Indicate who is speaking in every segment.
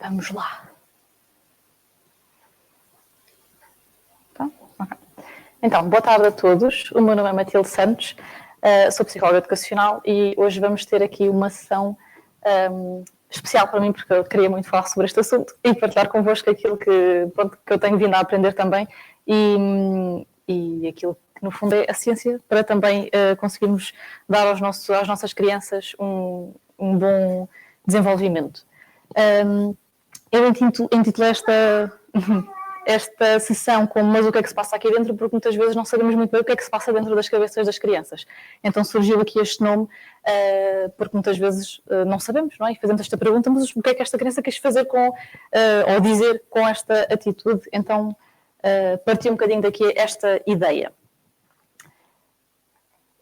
Speaker 1: Vamos lá. Então, boa tarde a todos. O meu nome é Matilde Santos, sou psicóloga educacional e hoje vamos ter aqui uma sessão especial para mim, porque eu queria muito falar sobre este assunto e partilhar convosco aquilo que eu tenho vindo a aprender também e aquilo que, no fundo, é a ciência para também conseguirmos dar às nossas crianças um bom desenvolvimento. Eu intitulei esta sessão como "Mas o que é que se passa aqui dentro?", porque muitas vezes não sabemos muito bem o que é que se passa dentro das cabeças das crianças. Então surgiu aqui este nome, porque muitas vezes não sabemos, não é? E fazemos esta pergunta, mas o que é que esta criança quis fazer ou dizer com esta atitude? Então partiu um bocadinho daqui esta ideia.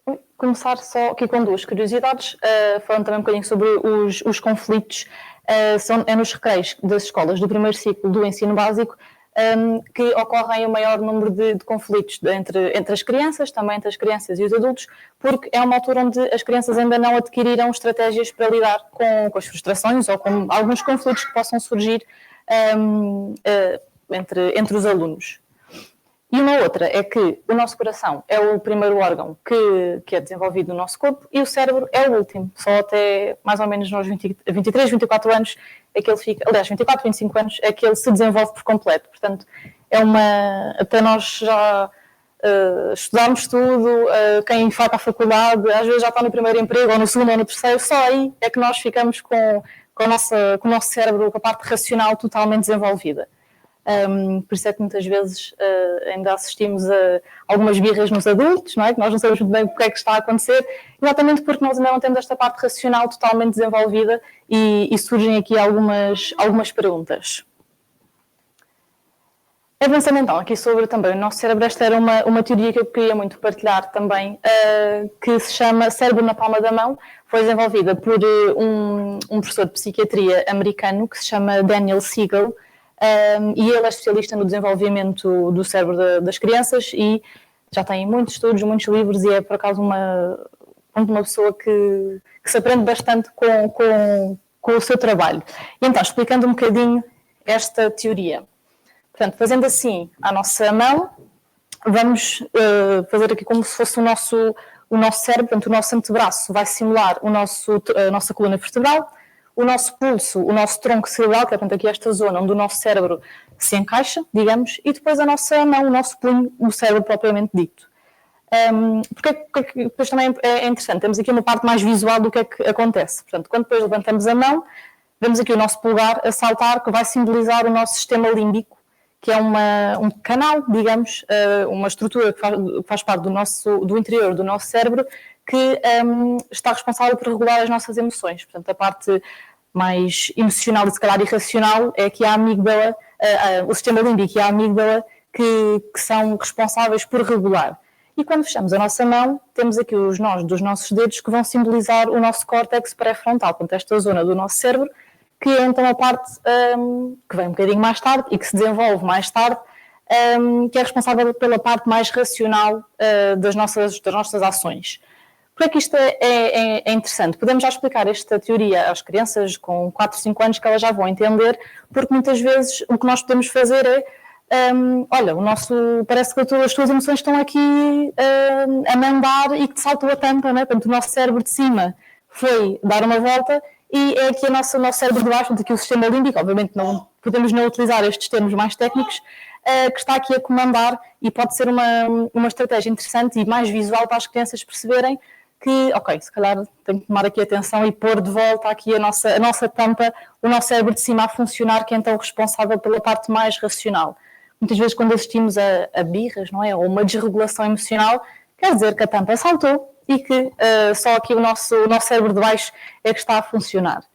Speaker 1: Vou começar só aqui com duas curiosidades, falando também um bocadinho sobre os conflitos. É nos recreios das escolas do primeiro ciclo do ensino básico que ocorrem o maior número de conflitos entre as crianças, também entre as crianças e os adultos, porque é uma altura onde as crianças ainda não adquiriram estratégias para lidar com as frustrações ou com alguns conflitos que possam surgir entre os alunos. E uma outra é que o nosso coração é o primeiro órgão que é desenvolvido no nosso corpo e o cérebro é o último. Só até mais ou menos nos 23, 24 anos é que ele fica, aliás, 24, 25 anos é que ele se desenvolve por completo. Portanto, até nós já estudarmos tudo, quem vai para a faculdade, às vezes já está no primeiro emprego, ou no segundo ou no terceiro, só aí é que nós ficamos com o nosso cérebro, com a parte racional totalmente desenvolvida. Por isso é que muitas vezes ainda assistimos a algumas birras nos adultos, não é? Que nós não sabemos muito bem o que é que está a acontecer, exatamente porque nós ainda não temos esta parte racional totalmente desenvolvida e surgem aqui algumas perguntas. Avançando então aqui sobre também o nosso cérebro, esta era uma teoria que eu queria muito partilhar também, que se chama Cérebro na Palma da Mão. Foi desenvolvida por um professor de psiquiatria americano que se chama Daniel Siegel, e ele é especialista no desenvolvimento do cérebro das crianças e já tem muitos estudos, muitos livros e é por acaso uma pessoa que se aprende bastante com o seu trabalho. E então, explicando um bocadinho esta teoria. Portanto, fazendo assim à nossa mão, vamos fazer aqui como se fosse o nosso cérebro, portanto o nosso antebraço vai simular a nossa coluna vertebral, o nosso pulso, o nosso tronco cerebral, que é portanto, aqui esta zona onde o nosso cérebro se encaixa, digamos, e depois a nossa mão, o nosso punho, o cérebro propriamente dito. Porque depois também é interessante, temos aqui uma parte mais visual do que é que acontece. Portanto, quando depois levantamos a mão, vemos aqui o nosso polegar a saltar, que vai simbolizar o nosso sistema límbico, que é um canal, digamos, uma estrutura que faz parte do interior do nosso cérebro, que está responsável por regular as nossas emoções. Portanto, a parte mais emocional e se calhar irracional é que a amígdala, o sistema límbico e a amígdala que são responsáveis por regular. E quando fechamos a nossa mão, temos aqui os nós dos nossos dedos que vão simbolizar o nosso córtex pré-frontal, portanto esta zona do nosso cérebro, que é então a parte que vem um bocadinho mais tarde e que se desenvolve mais tarde, que é responsável pela parte mais racional das nossas ações. Por que isto é interessante? Podemos já explicar esta teoria às crianças com 4, 5 anos que elas já vão entender, porque muitas vezes o que nós podemos fazer é olha, parece que as tuas emoções estão aqui a mandar e que te saltou a tampa, né? Portanto, o nosso cérebro de cima foi dar uma volta e é aqui o nosso cérebro de baixo, portanto, aqui o sistema límbico, obviamente podemos não utilizar estes termos mais técnicos, que está aqui a comandar e pode ser uma estratégia interessante e mais visual para as crianças perceberem que, ok, se calhar tenho que tomar aqui atenção e pôr de volta aqui a nossa tampa, o nosso cérebro de cima a funcionar, que é então o responsável pela parte mais racional. Muitas vezes quando assistimos a birras, não é, ou uma desregulação emocional, quer dizer que a tampa saltou e que só aqui o nosso cérebro de baixo é que está a funcionar.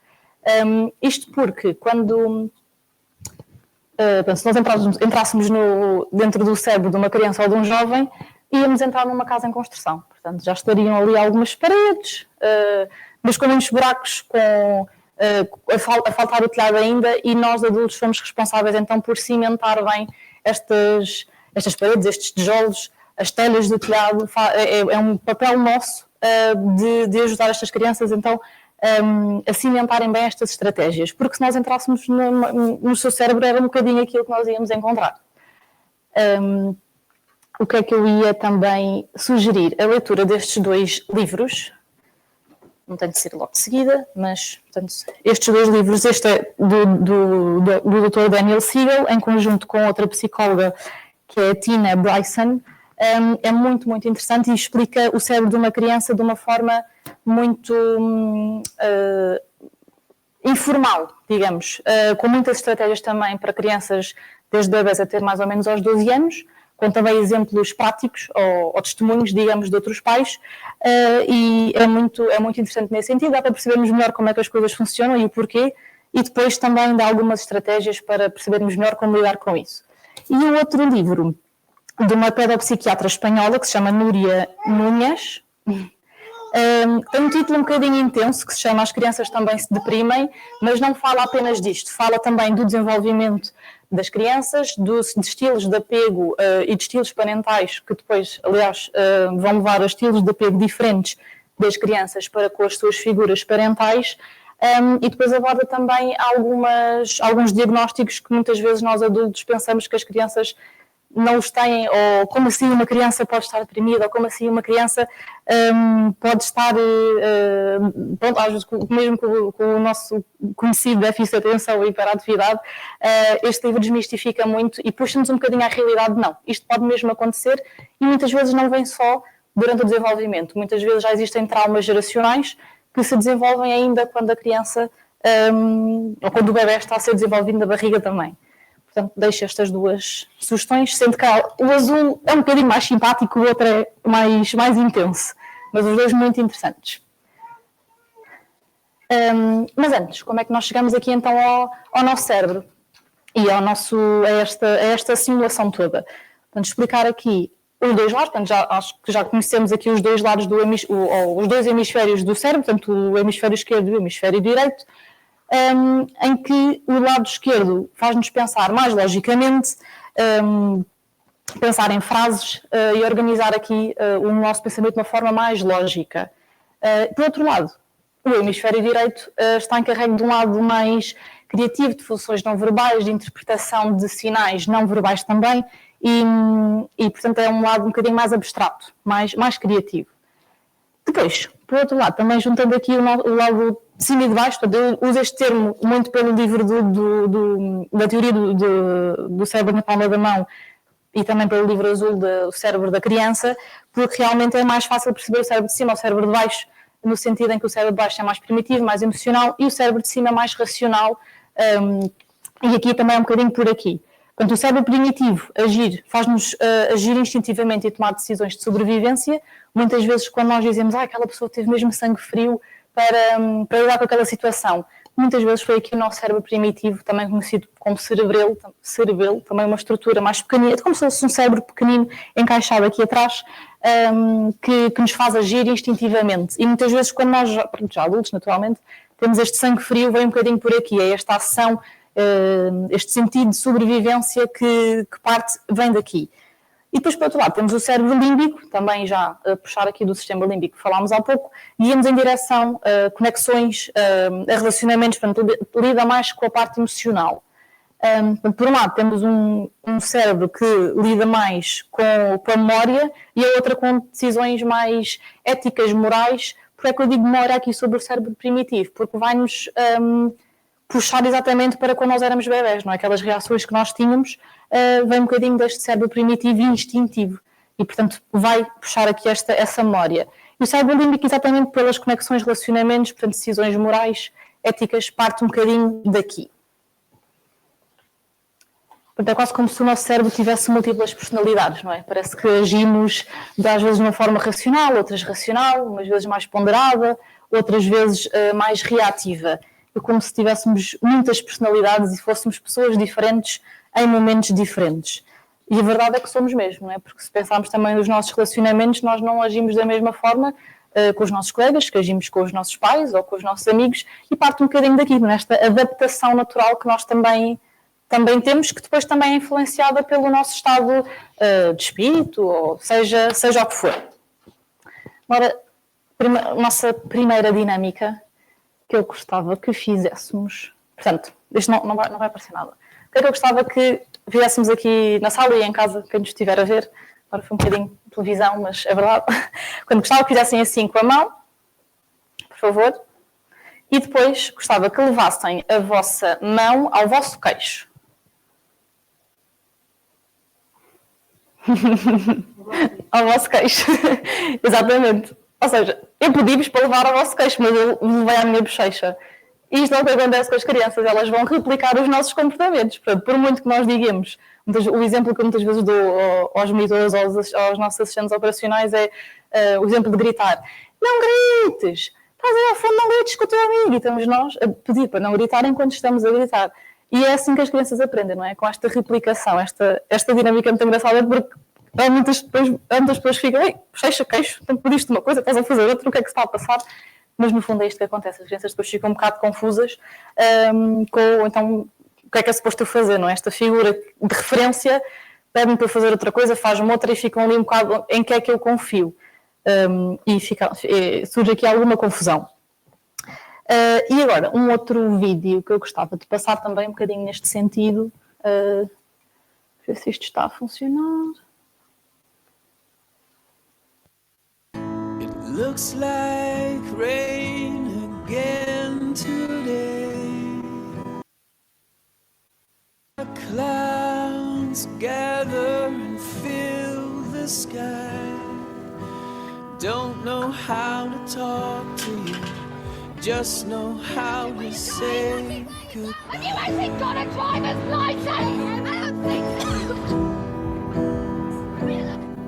Speaker 1: Isto porque se nós entrássemos dentro do cérebro de uma criança ou de um jovem, íamos entrar numa casa em construção. Portanto, já estariam ali algumas paredes, mas com muitos buracos, a faltar o telhado ainda, e nós adultos somos responsáveis então por cimentar bem estas paredes, estes tijolos, as telhas do telhado. É um papel nosso de ajudar estas crianças então a cimentarem bem estas estratégias, porque se nós entrássemos no seu cérebro era um bocadinho aquilo que nós íamos encontrar. O que é que eu ia também sugerir? A leitura destes 2 livros, não tem de ser logo de seguida, mas portanto, estes 2 livros, este é do Dr. Daniel Siegel, em conjunto com outra psicóloga, que é a Tina Bryson, é muito, muito interessante e explica o cérebro de uma criança de uma forma muito informal, digamos, com muitas estratégias também para crianças desde bebés até mais ou menos aos 12 anos, com também exemplos práticos ou testemunhos, digamos, de outros pais, e é muito interessante nesse sentido, dá para percebermos melhor como é que as coisas funcionam e o porquê, e depois também dá algumas estratégias para percebermos melhor como lidar com isso. E o outro livro, de uma pedopsiquiatra espanhola, que se chama Núria Núñez, tem um título um bocadinho intenso, que se chama As Crianças Também Se Deprimem, mas não fala apenas disto, fala também do desenvolvimento das crianças, de estilos de apego e de estilos parentais, que depois, aliás, vão levar a estilos de apego diferentes das crianças para com as suas figuras parentais, e depois aborda também alguns diagnósticos que muitas vezes nós adultos pensamos que as crianças não os têm, ou como assim uma criança pode estar deprimida, ou como assim uma criança pode estar, pronto, às vezes, mesmo com o nosso conhecido déficit de atenção e hiperatividade, este livro desmistifica muito e puxa-nos um bocadinho à realidade. Não, isto pode mesmo acontecer e muitas vezes não vem só durante o desenvolvimento, muitas vezes já existem traumas geracionais que se desenvolvem ainda quando a criança, ou quando o bebé está a ser desenvolvido na barriga também. Portanto, deixo estas 2 sugestões, sendo que o azul é um bocadinho mais simpático, o outro é mais intenso, mas os 2 muito interessantes. Mas antes, como é que nós chegamos aqui então ao nosso cérebro e a esta simulação toda? Portanto, explicar aqui os 2 lados, portanto, acho que já conhecemos aqui os 2 lados os 2 hemisférios do cérebro, portanto, o hemisfério esquerdo e o hemisfério direito, em que o lado esquerdo faz-nos pensar mais logicamente, pensar em frases e organizar aqui o nosso pensamento de uma forma mais lógica. Por outro lado, o hemisfério direito está encarregue de um lado mais criativo, de funções não verbais, de interpretação de sinais não verbais também, e portanto é um lado um bocadinho mais abstrato, mais criativo. Depois, por outro lado, também juntando aqui o lado de cima e de baixo, eu uso este termo muito pelo livro da teoria do cérebro na palma da mão e também pelo livro azul do cérebro da criança, porque realmente é mais fácil perceber o cérebro de cima ou o cérebro de baixo, no sentido em que o cérebro de baixo é mais primitivo, mais emocional, e o cérebro de cima é mais racional, e aqui também é um bocadinho por aqui. Portanto, o cérebro primitivo faz-nos agir instintivamente e tomar decisões de sobrevivência. Muitas vezes, quando nós dizemos aquela pessoa teve mesmo sangue frio para lidar com aquela situação, muitas vezes foi aqui o nosso cérebro primitivo, também conhecido como cerebelo, também uma estrutura mais pequenina, como se fosse um cérebro pequenino encaixado aqui atrás, que nos faz agir instintivamente. E muitas vezes, quando nós, já adultos naturalmente, temos este sangue frio, vem um bocadinho por aqui, é esta ação, este sentido de sobrevivência que vem daqui. E depois, por outro lado, temos o cérebro límbico, também já a puxar aqui do sistema límbico que falámos há pouco, guiamos em direção a conexões, a relacionamentos, portanto, lida mais com a parte emocional. Por um lado, temos um cérebro que lida mais com a memória e a outra com decisões mais éticas, morais. Porque é que eu digo memória aqui sobre o cérebro primitivo? Porque vai-nos puxar exatamente para quando nós éramos bebés, não é? Aquelas reações que nós tínhamos, vem um bocadinho deste cérebro primitivo e instintivo. E, portanto, vai puxar aqui essa memória. E o cérebro límbico, exatamente pelas conexões, relacionamentos, portanto, decisões morais, éticas, parte um bocadinho daqui. Portanto, é quase como se o nosso cérebro tivesse múltiplas personalidades, não é? Parece que agimos, às vezes, de uma forma racional, outras racional, umas vezes mais ponderada, outras vezes mais reativa. É como se tivéssemos muitas personalidades e fôssemos pessoas diferentes em momentos diferentes. E a verdade é que somos mesmo, não é? Porque se pensarmos também nos nossos relacionamentos, nós não agimos da mesma forma com os nossos colegas, que agimos com os nossos pais ou com os nossos amigos, e parte um bocadinho daqui, nesta adaptação natural que nós também temos, que depois também é influenciada pelo nosso estado de espírito, ou seja o que for. Agora, nossa primeira dinâmica que eu gostava que fizéssemos? Portanto, isto não vai aparecer nada. O que é que eu gostava que fizéssemos aqui na sala e em casa, quem nos estiver a ver? Agora foi um bocadinho de televisão, mas é verdade. Quando gostava que fizessem assim com a mão, por favor. E depois gostava que levassem a vossa mão ao vosso queixo. Ao vosso queixo. Exatamente. Ou seja, eu pedi-vos para levar ao vosso queixo, mas eu levei à minha bochecha. E isto é o que acontece com as crianças, elas vão replicar os nossos comportamentos. Portanto, por muito que nós digamos, o exemplo que eu muitas vezes dou aos monitores, aos nossos assistentes operacionais é o exemplo de gritar. Não grites! Estás aí ao fundo, não grites com o teu amigo. E estamos nós a pedir para não gritar enquanto estamos a gritar. E é assim que as crianças aprendem, não é? Com esta replicação, esta dinâmica muito engraçada, porque há muitas pessoas que ficam, ei, bochecha, queixo, então pediste uma coisa, estás a fazer outra, o que é que se está a passar? Mas no fundo é isto que acontece, as crianças depois ficam um bocado confusas com, então, o que é suposto eu fazer, não é? Esta figura de referência pede-me para fazer outra coisa, faz-me outra e ficam ali um bocado em que é que eu confio. Surge aqui alguma confusão. E agora, um outro vídeo que eu gostava de passar também um bocadinho neste sentido, ver se isto está a funcionar.
Speaker 2: It looks like rain again today. The clouds gather and fill the sky. Don't know how to talk to you, just know how to say goodbye.
Speaker 3: Have you actually got a driver's license? I don't think so.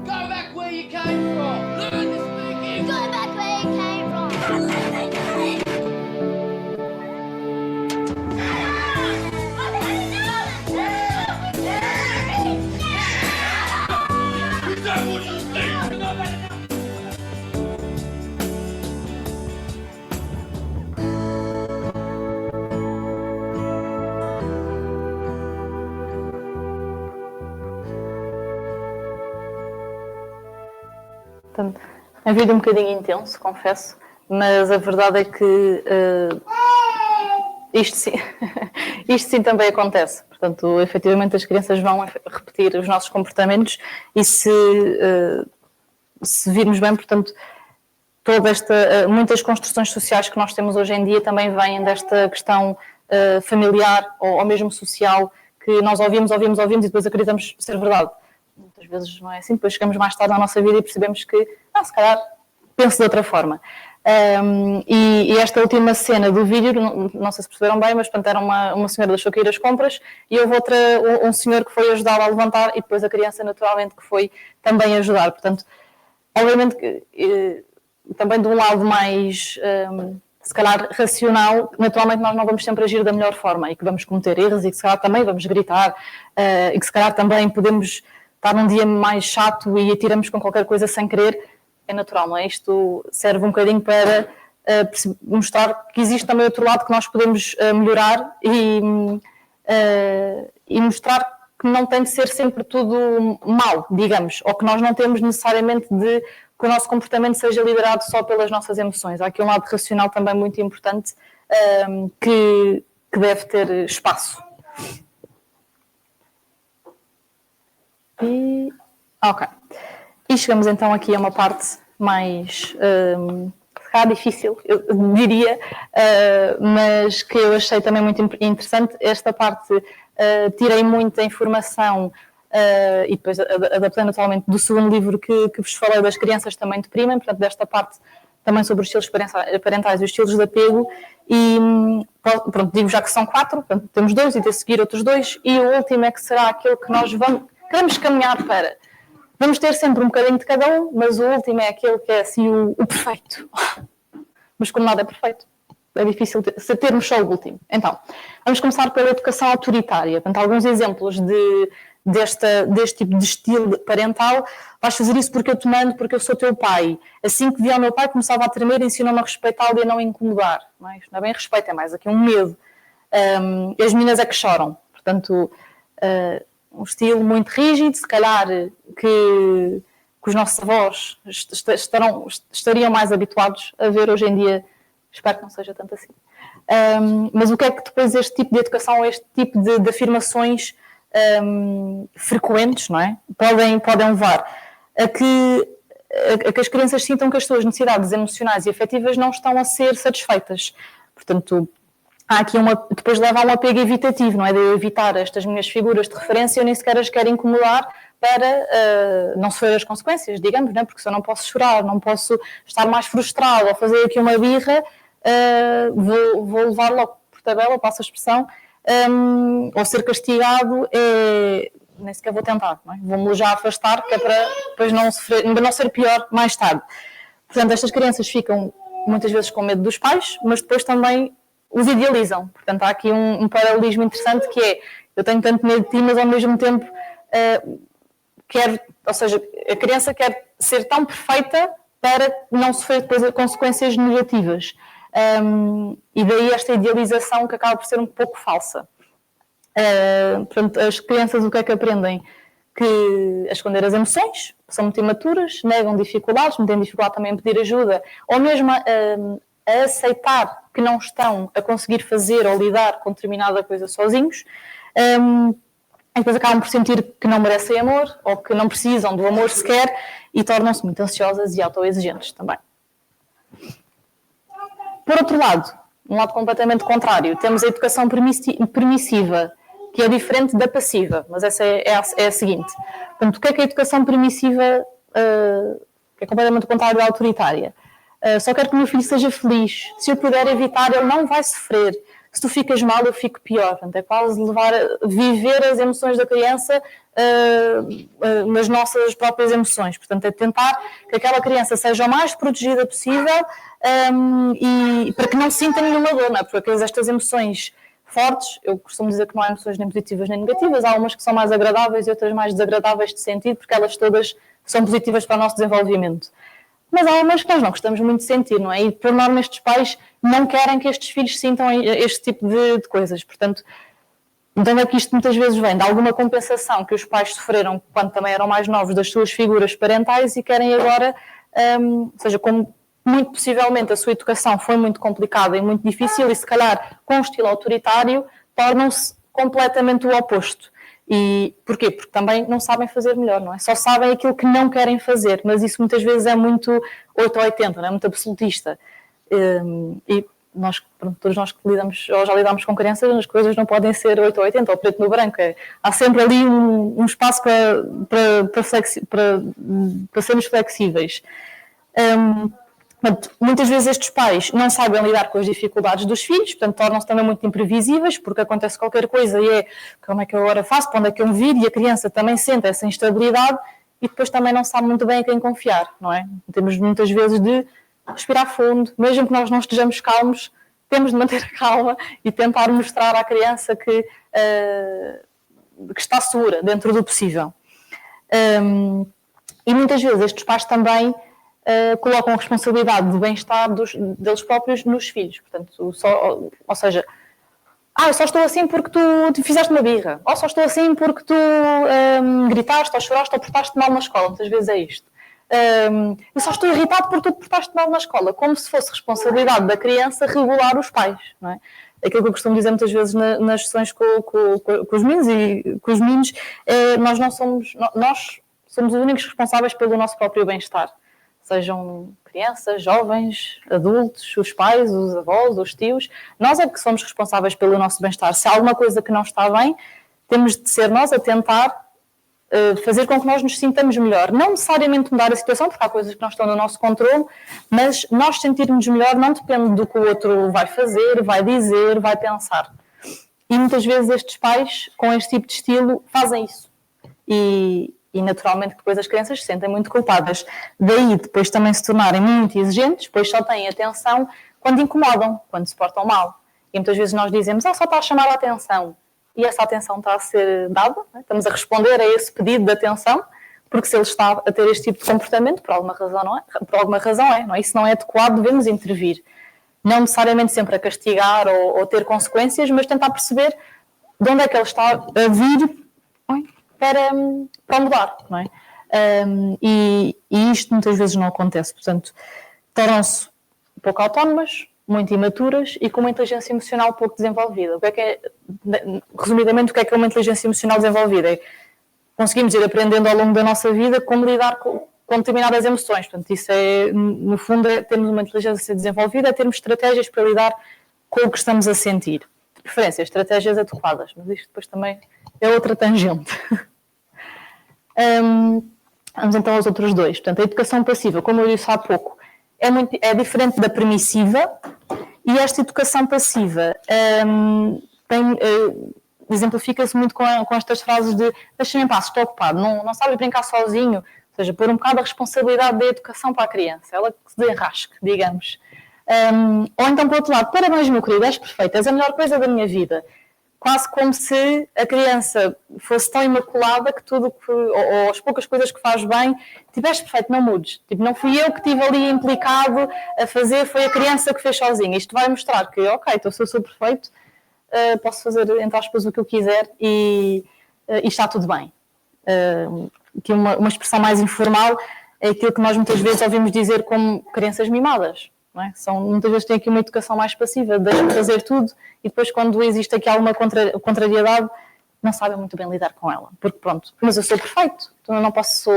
Speaker 4: Go back where you came from. Learn to speak English.
Speaker 3: Go back where you came from.
Speaker 4: Is that what you think?
Speaker 1: Portanto, é um vídeo um bocadinho intenso, confesso, mas a verdade é que isto sim também acontece. Portanto, efetivamente as crianças vão repetir os nossos comportamentos e se virmos bem, portanto, muitas construções sociais que nós temos hoje em dia também vêm desta questão familiar ou mesmo social que nós ouvimos e depois acreditamos ser verdade. Muitas vezes não é assim, depois chegamos mais tarde na nossa vida e percebemos que, se calhar, penso de outra forma. E esta última cena do vídeo, não sei se perceberam bem, mas portanto, era uma senhora deixou cair as compras e houve um senhor que foi ajudá-la a levantar e depois a criança, naturalmente, que foi também ajudar. Portanto, obviamente que também de um lado mais, se calhar, racional, naturalmente nós não vamos sempre agir da melhor forma e que vamos cometer erros e que se calhar também vamos gritar e que se calhar também podemos estar num dia mais chato e atiramos com qualquer coisa sem querer, é natural, não é? Isto serve um bocadinho para mostrar que existe também outro lado que nós podemos melhorar e mostrar que não tem de ser sempre tudo mau, digamos, ou que nós não temos necessariamente de que o nosso comportamento seja liderado só pelas nossas emoções. Há aqui um lado racional também muito importante que deve ter espaço. Ok. E chegamos então aqui a uma parte mais difícil, eu diria, mas que eu achei também muito interessante. Esta parte tirei muita informação e depois adaptei naturalmente do segundo livro que vos falei, das crianças também deprimem, portanto desta parte também sobre os estilos parentais e os estilos de apego e pronto, digo já que são 4, portanto, temos 2 e de seguir outros 2 e o último é que será aquele que nós queremos caminhar para. Vamos ter sempre um bocadinho de cada um, mas o último é aquele que é assim o perfeito. Mas como nada é perfeito, é difícil termos só o último. Então, vamos começar pela educação autoritária. Portanto, alguns exemplos deste tipo de estilo parental. Vais fazer isso porque eu te mando, porque eu sou teu pai. Assim que via o meu pai, começava a tremer e ensinou-me a respeitá-lo e a não incomodar. Não é? Isto não é bem respeito, é mais aqui um medo. As meninas é que choram. Portanto, um estilo muito rígido, se calhar que os nossos avós estariam mais habituados a ver hoje em dia Espero que não seja tanto assim. Mas o que é que depois este tipo de educação, este tipo de afirmações frequentes, não é? Podem levar a que as crianças sintam que as suas necessidades emocionais e afetivas não estão a ser satisfeitas. Portanto, há aqui depois leva a um apego evitativo, não é? De eu evitar estas minhas figuras de referência, eu nem sequer as quero incomodar para não sofrer as consequências, digamos, não é? Porque se eu não posso chorar, não posso estar mais frustrado ou fazer aqui uma birra, vou levar logo por tabela, passo a expressão, ou ser castigado, nem sequer vou tentar, não é? Vou-me já afastar, que é para depois não ser pior mais tarde. Portanto, estas crianças ficam muitas vezes com medo dos pais, mas depois também os idealizam. Portanto, há aqui um paralelismo interessante que é, eu tenho tanto medo de ti, mas ao mesmo tempo ou seja, a criança quer ser tão perfeita para não sofrer depois consequências negativas. E daí esta idealização que acaba por ser um pouco falsa. Portanto, as crianças o que é que aprendem? A esconder as emoções, são muito imaturas, negam dificuldades, têm dificuldade também em pedir ajuda, ou mesmo a aceitar que não estão a conseguir fazer ou lidar com determinada coisa sozinhos. E depois acabam por sentir que não merecem amor ou que não precisam do amor sequer e tornam-se muito ansiosas e autoexigentes também. Por outro lado, um lado completamente contrário, temos a educação permissiva, que é diferente da passiva, mas essa é a seguinte. Portanto, o que é a educação permissiva, que é completamente contrário à autoritária? Só quero que o meu filho seja feliz. Se eu puder evitar, ele não vai sofrer. Se tu ficas mal, eu fico pior. Portanto, é quase viver as emoções da criança nas nossas próprias emoções. Portanto, é tentar que aquela criança seja o mais protegida possível e para que não sinta nenhuma dor, não é? Porque estas emoções fortes, eu costumo dizer que não há emoções nem positivas nem negativas, há umas que são mais agradáveis e outras mais desagradáveis de sentir, porque elas todas são positivas para o nosso desenvolvimento. Mas há umas que nós não gostamos muito de sentir, não é? E, por norma, estes pais não querem que estes filhos sintam este tipo de coisas. Portanto, então é que isto muitas vezes vem de alguma compensação que os pais sofreram quando também eram mais novos das suas figuras parentais e querem agora, ou seja, como muito possivelmente a sua educação foi muito complicada e muito difícil e se calhar com um estilo autoritário, tornam-se completamente o oposto. E porquê? Porque também não sabem fazer melhor, não é? Só sabem aquilo que não querem fazer, mas isso muitas vezes é muito 8 ou 80, não é? Muito absolutista. E todos nós que lidamos, ou já lidamos com crianças, as coisas não podem ser 8 ou 80, ou preto no branco. Há sempre ali um espaço para sermos flexíveis. Muitas vezes estes pais não sabem lidar com as dificuldades dos filhos, portanto tornam-se também muito imprevisíveis, porque acontece qualquer coisa e como é que eu agora faço, para onde é que eu me viro, e a criança também sente essa instabilidade e depois também não sabe muito bem a quem confiar, não é? Temos muitas vezes de respirar fundo, mesmo que nós não estejamos calmos, temos de manter a calma e tentar mostrar à criança que está segura dentro do possível. E muitas vezes estes pais também colocam a responsabilidade do bem-estar deles próprios nos filhos. Portanto, ou seja, eu só estou assim porque tu fizeste uma birra, ou só estou assim porque tu gritaste, ou choraste, ou portaste mal na escola. Muitas vezes é isto. Eu só estou irritado porque tu te portaste mal na escola, como se fosse responsabilidade da criança regular os pais, não é? Aquilo que eu costumo dizer muitas vezes nas sessões com os meninos e com os meninos, nós somos os únicos responsáveis pelo nosso próprio bem-estar. Sejam crianças, jovens, adultos, os pais, os avós, os tios. Nós é que somos responsáveis pelo nosso bem-estar. Se há alguma coisa que não está bem, temos de ser nós a tentar fazer com que nós nos sintamos melhor. Não necessariamente mudar a situação, porque há coisas que não estão no nosso controle, mas nós sentirmos melhor não depende do que o outro vai fazer, vai dizer, vai pensar. E muitas vezes estes pais, com este tipo de estilo, fazem isso. E naturalmente depois as crianças se sentem muito culpadas. Daí depois também se tornarem muito exigentes, pois só têm atenção quando incomodam, quando se portam mal. E muitas vezes nós dizemos, só está a chamar a atenção. E essa atenção está a ser dada, né? Estamos a responder a esse pedido de atenção, porque se ele está a ter este tipo de comportamento, por alguma razão não é? E se não é adequado, devemos intervir. Não necessariamente sempre a castigar ou ter consequências, mas tentar perceber de onde é que ele está a vir para mudar, não é? E isto muitas vezes não acontece, portanto, tornam-se um pouco autónomas, muito imaturas e com uma inteligência emocional pouco desenvolvida. Resumidamente, o que é uma inteligência emocional desenvolvida? É conseguimos ir aprendendo ao longo da nossa vida como lidar com determinadas emoções. Portanto, isso é, no fundo, é termos uma inteligência desenvolvida, é termos estratégias para lidar com o que estamos a sentir. De preferência, estratégias adequadas, mas isto depois também é outra tangente. Vamos então aos outros dois. Portanto, a educação passiva, como eu disse há pouco, é diferente da permissiva, e esta educação passiva exemplifica-se muito com estas frases de deixa-me em paz, estou ocupado, não sabe brincar sozinho, ou seja, pôr um bocado a responsabilidade da educação para a criança, ela que se desenrasque, digamos. Ou então, por outro lado, parabéns, meu querido, és perfeito, és a melhor coisa da minha vida. Quase como se a criança fosse tão imaculada que tudo, ou as poucas coisas que faz bem, tipo, és perfeito, não mudes. Tipo, não fui eu que estive ali implicado a fazer, foi a criança que fez sozinha. Isto vai mostrar que, ok, então se eu sou perfeito, posso fazer, entre aspas, o que eu quiser e está tudo bem. Aqui uma expressão mais informal é aquilo que nós muitas vezes ouvimos dizer como crianças mimadas. Não é? Muitas vezes têm aqui uma educação mais passiva, deixam fazer tudo e depois quando existe aqui alguma contrariedade não sabem muito bem lidar com ela, porque pronto, mas eu sou perfeito, então eu não posso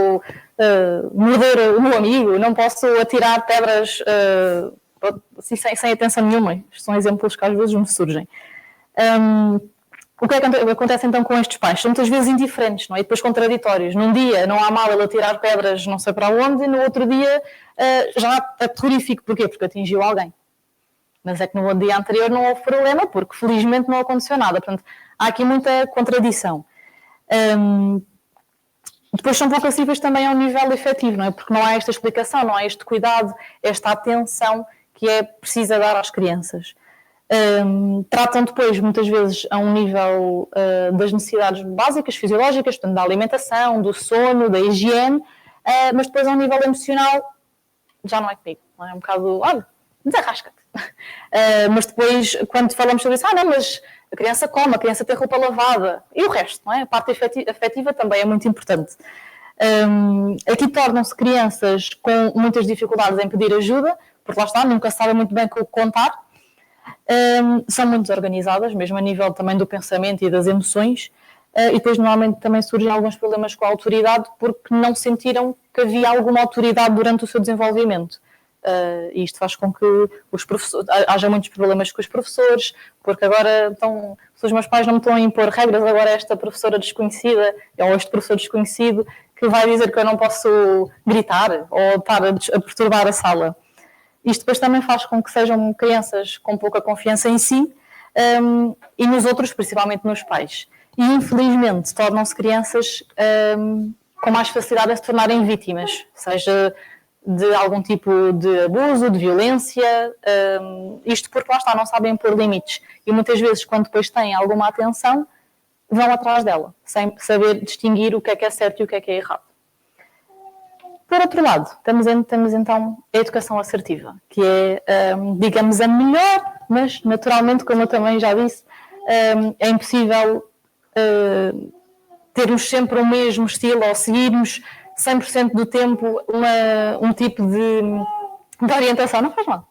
Speaker 1: morder o meu amigo, não posso atirar pedras assim, sem atenção nenhuma. Estes são exemplos que às vezes me surgem. O que é que acontece então com estes pais? São muitas vezes indiferentes, não é? E depois contraditórios. Num dia não há mal ele atirar pedras não sei para onde, e no outro dia já é terrorífico. Porquê? Porque atingiu alguém. Mas é que no dia anterior não houve problema, porque felizmente não aconteceu nada. Portanto, há aqui muita contradição. Depois são pouco acessíveis também ao nível efetivo, não é? Porque não há esta explicação, não há este cuidado, esta atenção que é precisa dar às crianças. Tratam depois, muitas vezes, a um nível das necessidades básicas, fisiológicas, portanto, da alimentação, do sono, da higiene, mas depois a um nível emocional já não é comigo, não é? Um bocado, olha, desarrasca-te. Mas depois, quando falamos sobre isso, não, mas a criança come, a criança tem roupa lavada, e o resto, não é? A parte afetiva também é muito importante. Aqui tornam-se crianças com muitas dificuldades em pedir ajuda, porque lá está, nunca sabem muito bem com o que contar. São muito desorganizadas, mesmo a nível também do pensamento e das emoções, e depois normalmente também surgem alguns problemas com a autoridade porque não sentiram que havia alguma autoridade durante o seu desenvolvimento. E isto faz com que haja muitos problemas com os professores, porque agora os meus pais não me estão a impor regras, agora esta professora desconhecida, ou este professor desconhecido, que vai dizer que eu não posso gritar ou estar a perturbar a sala. Isto depois também faz com que sejam crianças com pouca confiança em si e nos outros, principalmente nos pais. E, infelizmente, tornam-se crianças com mais facilidade a se tornarem vítimas, seja de algum tipo de abuso, de violência, isto porque lá está, não sabem pôr limites. E muitas vezes, quando depois têm alguma atenção, vão atrás dela, sem saber distinguir o que é certo e o que é errado. Por outro lado, temos então a educação assertiva, que é, digamos, a melhor, mas naturalmente, como eu também já disse, é impossível termos sempre o mesmo estilo ou seguirmos 100% do tempo um tipo de orientação. Não faz mal.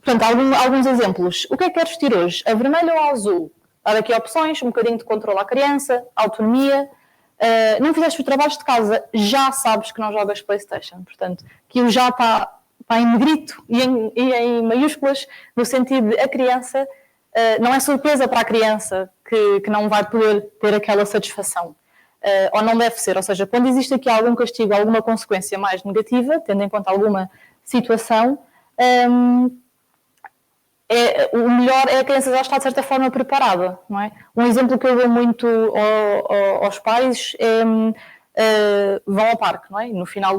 Speaker 1: Portanto, alguns exemplos. O que é que queres vestir hoje? A vermelho ou a azul? Há aqui opções, um bocadinho de controle à criança, autonomia. Não fizeste os trabalhos de casa, já sabes que não jogas PlayStation. Portanto, que o já está em negrito e em maiúsculas, no sentido de a criança, não é surpresa para a criança que não vai poder ter aquela satisfação. Ou não deve ser. Ou seja, quando existe aqui algum castigo, alguma consequência mais negativa, tendo em conta alguma situação, o melhor é a criança já estar de certa forma preparada, não é? Um exemplo que eu dou muito aos pais é vão ao parque, não é? E no final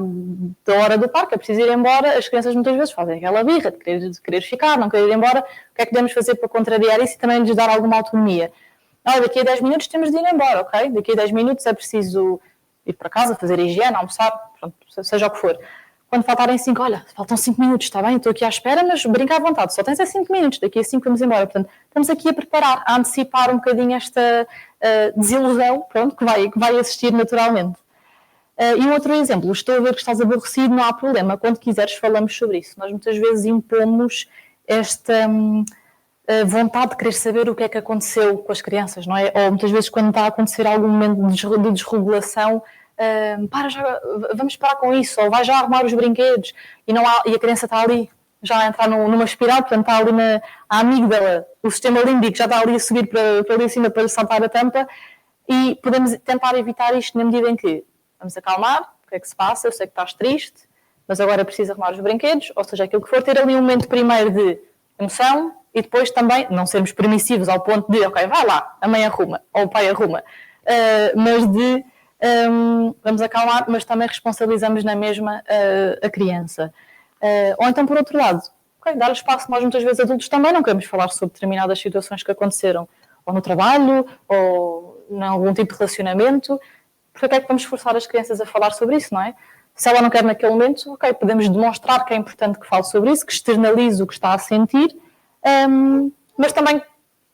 Speaker 1: da hora do parque é preciso ir embora, as crianças muitas vezes fazem aquela birra de querer ficar, não querer ir embora. O que é que devemos fazer para contrariar isso e também lhes dar alguma autonomia? Daqui a 10 minutos temos de ir embora, ok? Daqui a 10 minutos é preciso ir para casa, fazer higiene, almoçar, pronto, seja o que for. Quando faltarem 5, olha, faltam 5 minutos, está bem, estou aqui à espera, mas brinca à vontade, só tens 5 minutos, daqui a 5 vamos embora. Portanto, estamos aqui a preparar, a antecipar um bocadinho esta desilusão, pronto, que vai existir naturalmente. E um outro exemplo, estou a ver que estás aborrecido, não há problema, quando quiseres falamos sobre isso. Nós muitas vezes impomos esta vontade de querer saber o que é que aconteceu com as crianças, não é? Ou muitas vezes quando está a acontecer algum momento de desregulação, vamos parar com isso, ou vai já arrumar os brinquedos, e a criança está ali já a entrar numa espiral, portanto está ali a amígdala, o sistema límbico já está ali a subir para ali acima para saltar a tampa, e podemos tentar evitar isto na medida em que vamos acalmar, o que é que se passa, eu sei que estás triste, mas agora preciso arrumar os brinquedos, ou seja, aquilo que for, ter ali um momento primeiro de emoção e depois também não sermos permissivos ao ponto de, ok, vai lá, a mãe arruma, ou o pai arruma, mas de vamos acalmar, mas também responsabilizamos na mesma a criança. Ou então, por outro lado, okay, dar espaço, nós muitas vezes adultos também não queremos falar sobre determinadas situações que aconteceram, ou no trabalho, ou em algum tipo de relacionamento, porque é que vamos forçar as crianças a falar sobre isso, não é? Se ela não quer naquele momento, ok, podemos demonstrar que é importante que fale sobre isso, que externalize o que está a sentir, mas também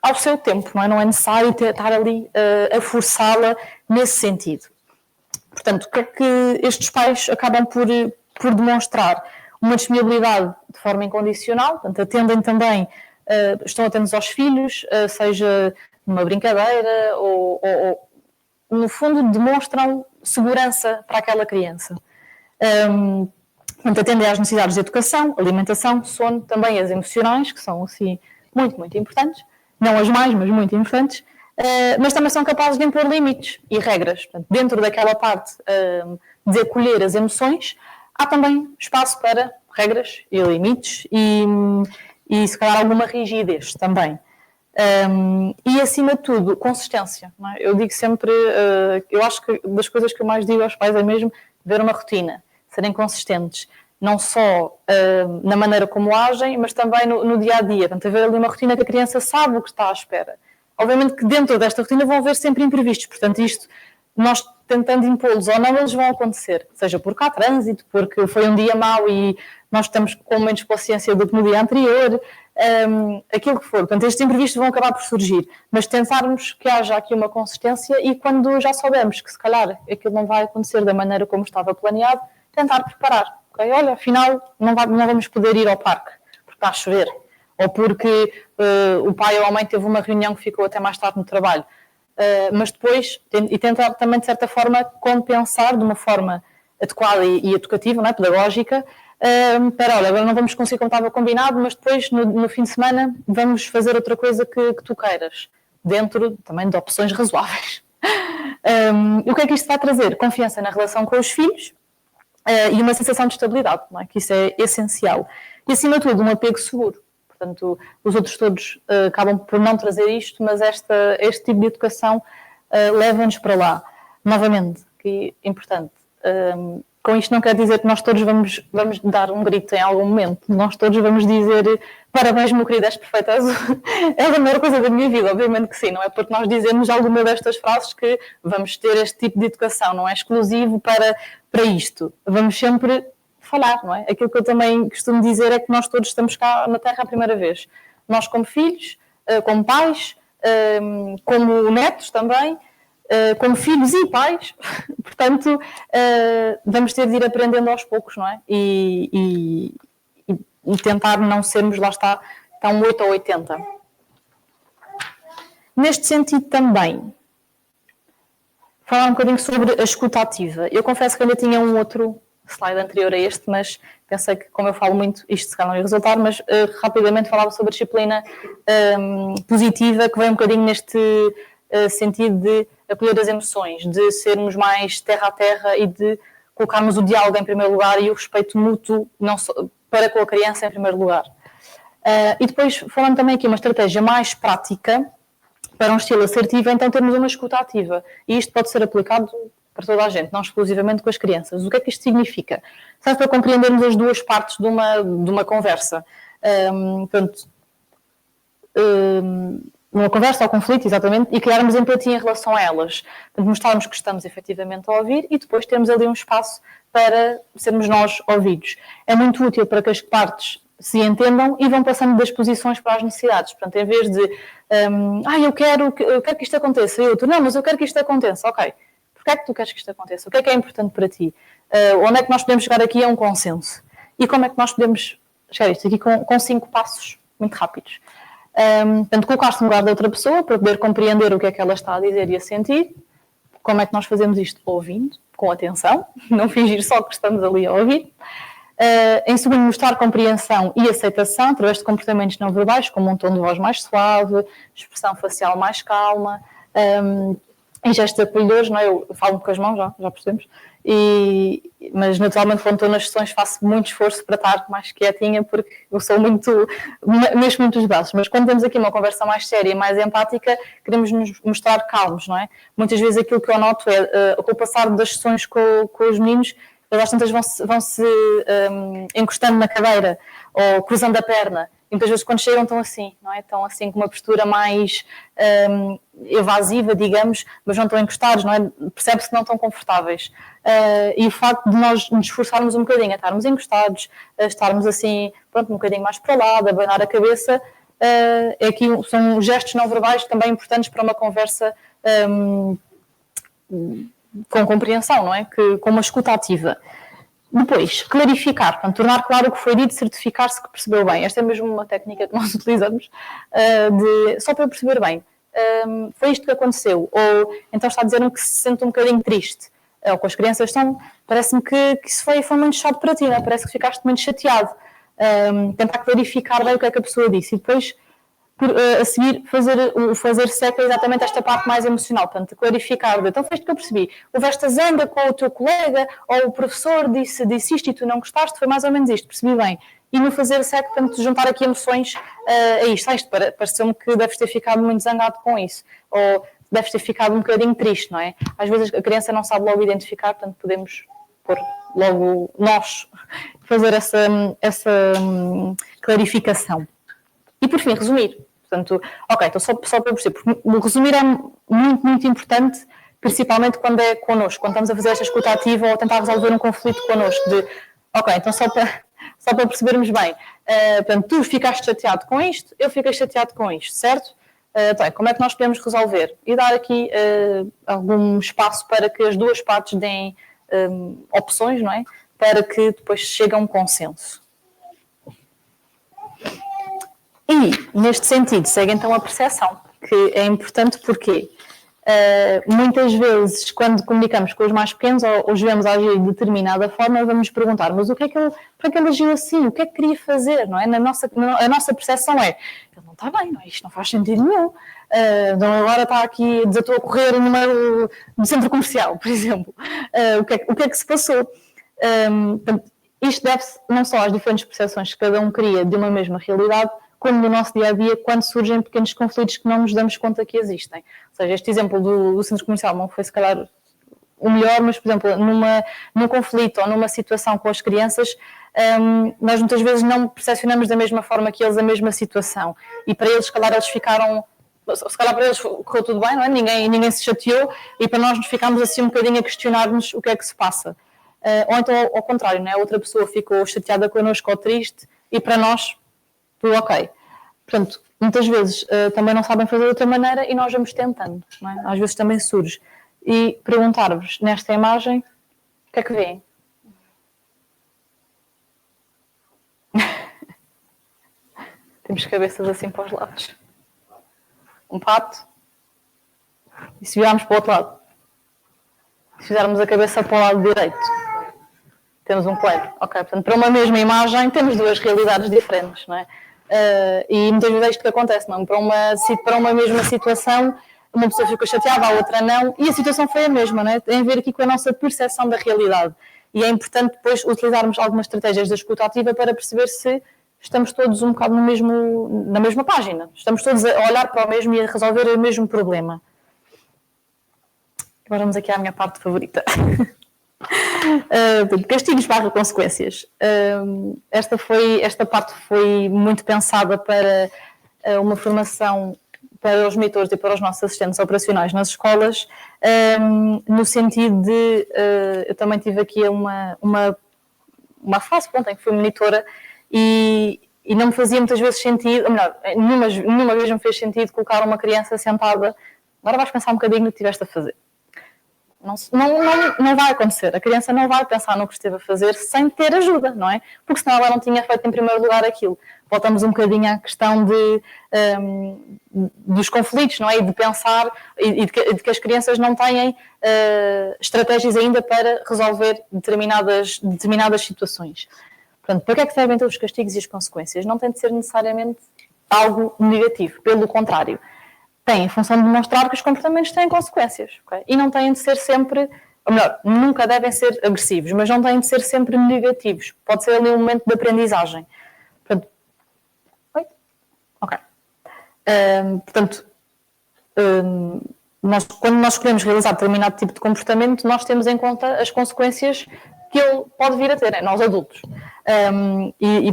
Speaker 1: ao seu tempo, não é? Não é necessário estar ali a forçá-la nesse sentido. Portanto, o que é que estes pais acabam por demonstrar? Uma disponibilidade de forma incondicional, portanto, atendem também, estão atentos aos filhos, seja numa brincadeira ou no fundo, demonstram segurança para aquela criança. Portanto, atendem às necessidades de educação, alimentação, sono, também as emocionais, que são, assim, muito, muito importantes. Não as mais, mas muito importantes. Mas também são capazes de impor limites e regras. Portanto, dentro daquela parte de acolher as emoções, há também espaço para regras e limites e se calhar alguma rigidez também. E acima de tudo, consistência. Não é? Eu digo sempre, eu acho que das coisas que eu mais digo aos pais é mesmo ver uma rotina, serem consistentes, não só na maneira como agem, mas também no dia a dia. Portanto, haver ali uma rotina que a criança sabe o que está à espera. Obviamente que dentro desta rotina vão haver sempre imprevistos, portanto, isto, nós tentando impô-los ou não, eles vão acontecer, seja porque há trânsito, porque foi um dia mau e nós estamos com menos paciência do que no dia anterior, aquilo que for. Portanto, estes imprevistos vão acabar por surgir, mas tentarmos que haja aqui uma consistência e quando já soubermos que se calhar aquilo não vai acontecer da maneira como estava planeado, tentar preparar. Okay? Olha, afinal, não vamos poder ir ao parque, porque está a chover, ou porque o pai ou a mãe teve uma reunião que ficou até mais tarde no trabalho. Mas depois, e tentar também, de certa forma, compensar de uma forma adequada e educativa, não é? Pedagógica, para, olha, agora não vamos conseguir como estava combinado, mas depois, no fim de semana, vamos fazer outra coisa que tu queiras, dentro também de opções razoáveis. O que é que isto vai trazer? Confiança na relação com os filhos e uma sensação de estabilidade, não é? Que isso é essencial. E, acima de tudo, um apego seguro. Portanto, os outros todos acabam por não trazer isto, mas este tipo de educação leva-nos para lá. Novamente, que é importante, com isto não quer dizer que nós todos vamos dar um grito em algum momento. Nós todos vamos dizer parabéns, meu querido, és perfeito, és a melhor coisa da minha vida. Obviamente que sim, não é porque nós dizemos alguma destas frases que vamos ter este tipo de educação, não é exclusivo para isto. Vamos sempre falar, não é? Aquilo que eu também costumo dizer é que nós todos estamos cá na Terra a primeira vez. Nós como filhos, como pais, como netos também, como filhos e pais, portanto, vamos ter de ir aprendendo aos poucos, não é? E tentar não sermos, lá está, tão 8 ou 80. Neste sentido também, falar um bocadinho sobre a escuta ativa. Eu confesso que ainda tinha um outro slide anterior a este, mas pensei que, como eu falo muito, isto se calhar não ia resultar, mas rapidamente falava sobre a disciplina positiva, que vem um bocadinho neste sentido de acolher as emoções, de sermos mais terra a terra e de colocarmos o diálogo em primeiro lugar e o respeito mútuo não só, para com a criança em primeiro lugar. E depois, falando também aqui uma estratégia mais prática para um estilo assertivo, então temos uma escuta ativa. E isto pode ser aplicado para toda a gente, não exclusivamente com as crianças. O que é que isto significa? Serve para compreendermos as duas partes de uma conversa. Portanto, uma conversa ou conflito, exatamente, e criarmos empatia em relação a elas. Portanto, mostrarmos que estamos efetivamente a ouvir e depois termos ali um espaço para sermos nós ouvidos. É muito útil para que as partes se entendam e vão passando das posições para as necessidades. Portanto, em vez de eu quero que isto aconteça, e outro, não, mas eu quero que isto aconteça, ok. Porquê é que tu queres que isto aconteça? O que é importante para ti? Onde é que nós podemos chegar aqui a um consenso? E como é que nós podemos chegar a isto aqui com 5 passos muito rápidos? Portanto, colocar-se no lugar da outra pessoa para poder compreender o que é que ela está a dizer e a sentir. Como é que nós fazemos isto? Ouvindo, com atenção, não fingir só que estamos ali a ouvir. Em segundo, mostrar compreensão e aceitação através de comportamentos não verbais, como um tom de voz mais suave, expressão facial mais calma, em gestos acolhedores, não é? Eu falo com as mãos, já percebemos, mas naturalmente quando estou nas sessões faço muito esforço para estar mais quietinha, porque eu sou mexo muito os braços, mas quando temos aqui uma conversa mais séria e mais empática, queremos nos mostrar calmos, não é? Muitas vezes aquilo que eu noto é, com o passar das sessões com os meninos, eles às tantas vão-se encostando na cadeira ou cruzando a perna. E muitas vezes quando chegam estão assim, não é? Estão assim com uma postura mais evasiva, digamos, mas não estão encostados, não é? Percebe-se que não estão confortáveis. E o facto de nós nos esforçarmos um bocadinho a estarmos encostados, a estarmos assim, pronto, um bocadinho mais para o lado, a abanar a cabeça, aqui são gestos não verbais também importantes para uma conversa com compreensão, não é? Com uma escuta ativa. Depois, clarificar, portanto, tornar claro o que foi dito, certificar-se que percebeu bem. Esta é mesmo uma técnica que nós utilizamos, só para eu perceber bem. Foi isto que aconteceu. Ou então está a dizer que se sente um bocadinho triste. Ou com as crianças estão, parece-me que isso foi muito chato para ti, não é? Parece que ficaste muito chateado. Tentar clarificar bem o que é que a pessoa disse. E depois, a seguir, fazer seca exatamente esta parte mais emocional, portanto, clarificar, então foi isto que eu percebi, houve esta zanga com o teu colega, ou o professor disse isto e tu não gostaste, foi mais ou menos isto, percebi bem, e no fazer seca, portanto, juntar aqui emoções a isto, pareceu-me que deves ter ficado muito zangado com isso, ou deves ter ficado um bocadinho triste, não é? Às vezes a criança não sabe logo identificar, portanto, podemos pôr logo nós, fazer essa clarificação. E por fim, resumir. Portanto, ok, então só para perceber, porque o resumir é muito, muito importante, principalmente quando é connosco, quando estamos a fazer esta escuta ativa ou a tentar resolver um conflito connosco, ok, então só para percebermos bem, portanto, tu ficaste chateado com isto, eu fiquei chateado com isto, certo? Então, como é que nós podemos resolver? E dar aqui algum espaço para que as duas partes deem opções, não é? Para que depois chegue a um consenso. E, neste sentido, segue então a percepção, que é importante porque muitas vezes, quando comunicamos com os mais pequenos ou os vemos agir de determinada forma, vamos nos perguntar, mas o que é que para que ele agiu assim? O que é que queria fazer? Não é? A nossa percepção é, ele não está bem, não é? Isto não faz sentido nenhum. Então agora está aqui, desatou a correr no meio do centro comercial, por exemplo. O que é que se passou? Portanto, isto deve-se não só às diferentes percepções que cada um cria de uma mesma realidade, como no nosso dia-a-dia, quando surgem pequenos conflitos que não nos damos conta que existem. Ou seja, este exemplo do centro comercial não foi, se calhar, o melhor, mas, por exemplo, num conflito ou numa situação com as crianças, nós muitas vezes não percepcionamos da mesma forma que eles a mesma situação. E para eles, se calhar, para eles correu tudo bem, não é? Ninguém se chateou, e para nós ficámos assim um bocadinho a questionar-nos o que é que se passa. Ou então, ao contrário, não é? Outra pessoa ficou chateada connosco ou triste, e para nós, tudo ok. Portanto, muitas vezes também não sabem fazer de outra maneira e nós vamos tentando, não é? Às vezes também surge. E perguntar-vos, nesta imagem, o que é que veem? Temos cabeças assim para os lados. Um pato. E se virarmos para o outro lado? Se fizermos a cabeça para o lado direito? Temos um coelho. Ok, portanto, para uma mesma imagem temos duas realidades diferentes, não é? E muitas vezes é isto que acontece, não? Para uma mesma situação, uma pessoa ficou chateada, a outra não, e a situação foi a mesma, não é? Tem a ver aqui com a nossa percepção da realidade. E é importante depois utilizarmos algumas estratégias da escuta ativa para perceber se estamos todos um bocado na mesma página. Estamos todos a olhar para o mesmo e a resolver o mesmo problema. Agora vamos aqui à minha parte favorita. Castigos / consequências. Esta parte foi muito pensada para uma formação para os monitores e para os nossos assistentes operacionais nas escolas, no sentido de eu também tive aqui uma fase em que fui monitora e não me fazia muitas vezes sentido, ou melhor, nenhuma vez me fez sentido colocar uma criança sentada, agora vais pensar um bocadinho no que estiveste a fazer. Não vai acontecer. A criança não vai pensar no que esteve a fazer sem ter ajuda, não é? Porque senão ela não tinha feito em primeiro lugar aquilo. Voltamos um bocadinho à questão dos conflitos, não é? E de pensar e de que as crianças não têm estratégias ainda para resolver determinadas situações. Portanto, para que é que servem então os castigos e as consequências? Não tem de ser necessariamente algo negativo, pelo contrário. Tem a função de demonstrar que os comportamentos têm consequências, okay? E não têm de ser sempre, ou melhor, nunca devem ser agressivos, mas não têm de ser sempre negativos. Pode ser ali um momento de aprendizagem. Portanto, ok. Quando nós queremos realizar determinado tipo de comportamento, nós temos em conta as consequências que ele pode vir a ter, nós adultos.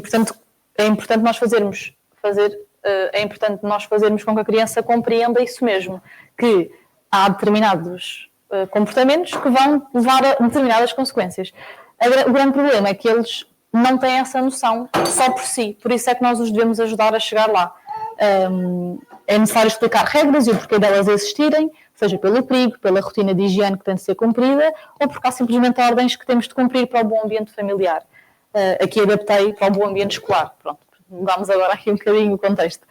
Speaker 1: Portanto, é importante nós fazermos com que a criança compreenda isso mesmo, que há determinados comportamentos que vão levar a determinadas consequências. O grande problema é que eles não têm essa noção só por si, por isso é que nós os devemos ajudar a chegar lá. É necessário explicar regras e o porquê delas existirem, seja pelo perigo, pela rotina de higiene que tem de ser cumprida, ou porque há simplesmente ordens que temos de cumprir para o bom ambiente familiar. Aqui adaptei para o bom ambiente escolar. Pronto, mudámos agora aqui um bocadinho o contexto.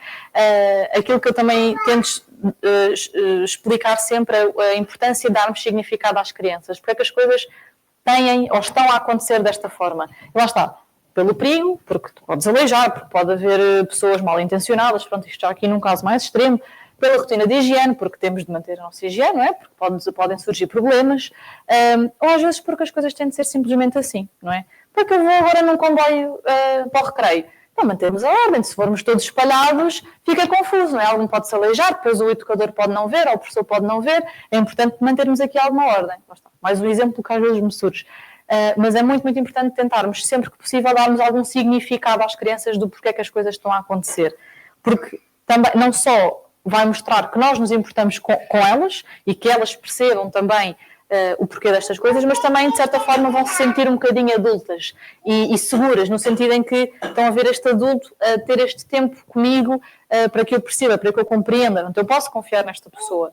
Speaker 1: Aquilo que eu também tento explicar sempre é a importância de darmos significado às crianças, porque é que as coisas têm ou estão a acontecer desta forma. E lá está. Pelo perigo, porque tu podes aleijar, porque pode haver pessoas mal intencionadas, pronto, isto já aqui num caso mais extremo, pela rotina de higiene, porque temos de manter a nossa higiene, não é? Porque podem surgir problemas, ou às vezes porque as coisas têm de ser simplesmente assim, não é? Porque eu vou agora num comboio para o recreio. Então mantemos a ordem, se formos todos espalhados, fica confuso, não é? Algum pode se aleijar, depois o educador pode não ver, ou o professor pode não ver, é importante mantermos aqui alguma ordem. Mais um exemplo que às vezes me surge. Mas é muito, muito importante tentarmos, sempre que possível, darmos algum significado às crianças do porquê que as coisas estão a acontecer. Porque também, não só vai mostrar que nós nos importamos com elas e que elas percebam também o porquê destas coisas, mas também, de certa forma, vão se sentir um bocadinho adultas e seguras, no sentido em que estão a ver este adulto a ter este tempo comigo para que eu perceba, para que eu compreenda. Então, eu posso confiar nesta pessoa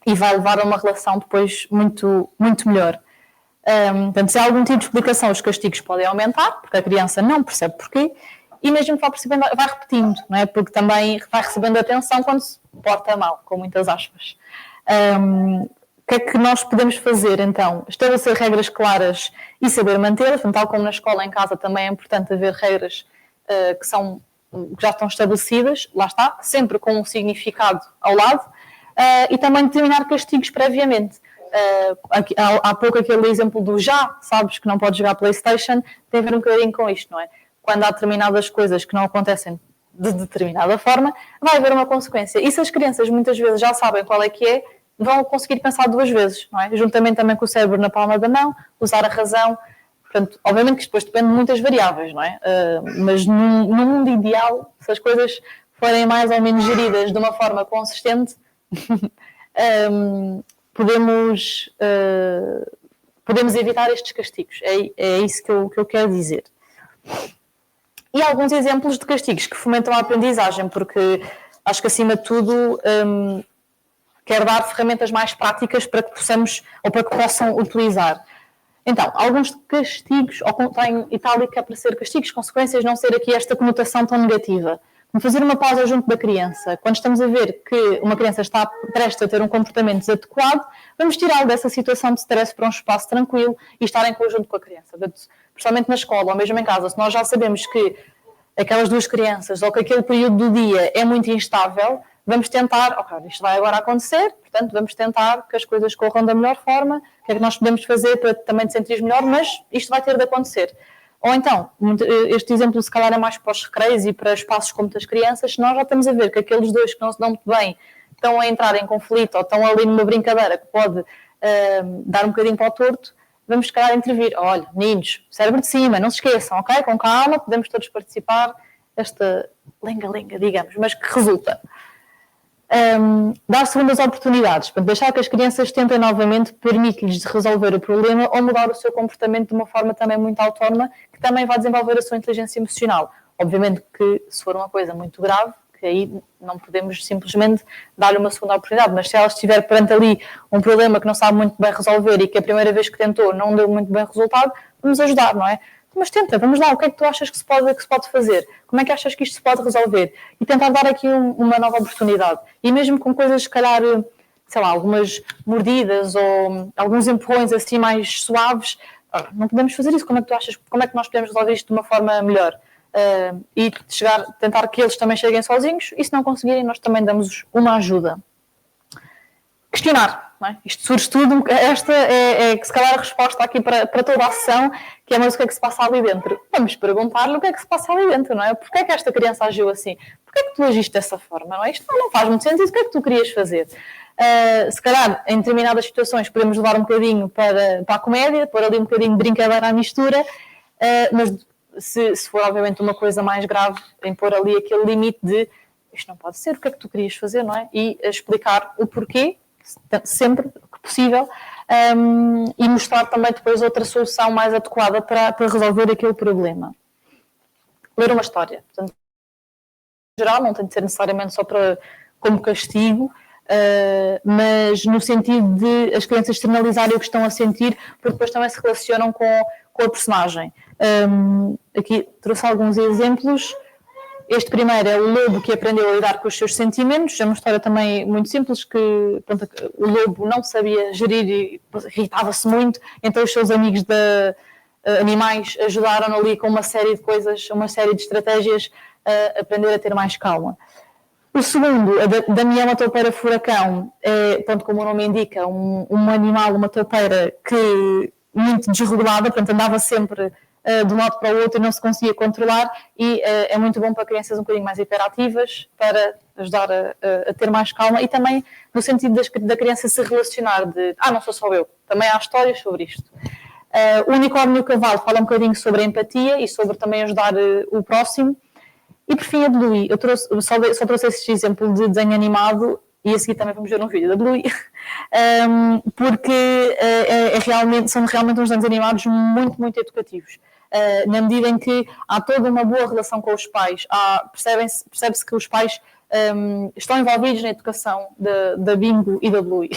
Speaker 1: e vai levar a uma relação depois muito, muito melhor. Portanto, se há algum tipo de explicação, os castigos podem aumentar, porque a criança não percebe porquê, e mesmo que vá percebendo, vai repetindo, não é? Porque também vai recebendo atenção quando se porta mal, com muitas aspas. O que é que nós podemos fazer, então? Estabelecer regras claras e saber mantê-las, tal como na escola, em casa, também é importante haver regras que já estão estabelecidas, lá está, sempre com um significado ao lado, e também determinar castigos previamente. Há pouco aquele exemplo do já sabes que não podes jogar PlayStation, tem a ver um bocadinho com isto, não é? Quando há determinadas coisas que não acontecem de determinada forma, vai haver uma consequência. E se as crianças muitas vezes já sabem qual é que é, vão conseguir pensar duas vezes, não é? Juntamente também com o cérebro na palma da mão, usar a razão. Portanto, obviamente que isto depois depende de muitas variáveis, não é? Mas num mundo ideal, se as coisas forem mais ou menos geridas de uma forma consistente, podemos evitar estes castigos. É isso que eu quero dizer. E alguns exemplos de castigos que fomentam a aprendizagem, porque acho que, acima de tudo, quero dar ferramentas mais práticas para que possamos, ou para que possam utilizar. Então, alguns castigos, ou tem itálica para ser castigos, consequências, não ser aqui esta conotação tão negativa. Fazer uma pausa junto da criança. Quando estamos a ver que uma criança está prestes a ter um comportamento desadequado, vamos tirá-lo dessa situação de stress para um espaço tranquilo e estar em conjunto com a criança. Principalmente na escola ou mesmo em casa, se nós já sabemos que aquelas duas crianças ou que aquele período do dia é muito instável, vamos tentar, ok, isto vai agora acontecer, portanto vamos tentar que as coisas corram da melhor forma, o que é que nós podemos fazer para também te sentir melhor, mas isto vai ter de acontecer. Ou então, este exemplo se calhar é mais para os recreios e para espaços com muitas crianças, se nós já estamos a ver que aqueles dois que não se dão muito bem estão a entrar em conflito ou estão ali numa brincadeira que pode dar um bocadinho para o torto, vamos se calhar intervir. Olha, meninos, cérebro de cima, não se esqueçam, ok? Com calma, podemos todos participar, esta lenga-lenga, digamos, mas que resulta. Dar segundas oportunidades, portanto, deixar que as crianças tentem novamente, permite-lhes resolver o problema ou mudar o seu comportamento de uma forma também muito autónoma, que também vai desenvolver a sua inteligência emocional. Obviamente que, se for uma coisa muito grave, porque aí não podemos simplesmente dar-lhe uma segunda oportunidade, mas se ela estiver perante ali um problema que não sabe muito bem resolver e que a primeira vez que tentou não deu muito bem resultado, vamos ajudar, não é? Mas tenta, vamos lá, o que é que tu achas que se pode fazer? Como é que achas que isto se pode resolver? E tentar dar aqui uma nova oportunidade. E mesmo com coisas, se calhar, sei lá, algumas mordidas ou alguns empurrões assim mais suaves, não podemos fazer isso. Como é que tu achas, como é que nós podemos resolver isto de uma forma melhor? E tentar que eles também cheguem sozinhos, e se não conseguirem, nós também damos uma ajuda. Questionar, não é? Isto surge tudo, esta é se calhar a resposta aqui para toda a sessão, que é, mas o que é que se passa ali dentro? Vamos perguntar-lhe o que é que se passa ali dentro, não é? Porquê é que esta criança agiu assim? Porquê é que tu agiste dessa forma, não é? Isto não faz muito sentido, o que é que tu querias fazer? Se calhar, em determinadas situações, podemos levar um bocadinho para a comédia, pôr ali um bocadinho de brincadeira à mistura, mas se for, obviamente, uma coisa mais grave, em pôr ali aquele limite de isto não pode ser, o que é que tu querias fazer, não é? E explicar o porquê, sempre que possível, e mostrar também depois outra solução mais adequada para resolver aquele problema. Ler uma história. Portanto, em geral, não tem de ser necessariamente só como castigo, mas no sentido de as crianças externalizarem o que estão a sentir, porque depois também se relacionam com a personagem. Aqui trouxe alguns exemplos. Este primeiro é o lobo que aprendeu a lidar com os seus sentimentos. É uma história também muito simples, que pronto, o lobo não sabia gerir e irritava-se muito, então os seus amigos animais ajudaram ali com uma série de coisas, uma série de estratégias a aprender a ter mais calma. O segundo, Damião, a toupeira furacão, é, pronto, como o nome indica, um animal, uma toupeira que muito desregulada, portanto andava sempre de um lado para o outro e não se conseguia controlar, e é muito bom para crianças um bocadinho mais hiperativas, para ajudar a ter mais calma, e também no sentido da criança se relacionar não sou só eu, também há histórias sobre isto. O unicórnio e o cavalo fala um bocadinho sobre a empatia e sobre também ajudar o próximo. E por fim a Bluey, eu só trouxe esse exemplo de desenho animado, e a seguir também vamos ver um vídeo da Bluey, porque são realmente uns desenhos animados muito, muito educativos. Na medida em que há toda uma boa relação com os pais, percebe-se que os pais estão envolvidos na educação da Bingo e da Bluey.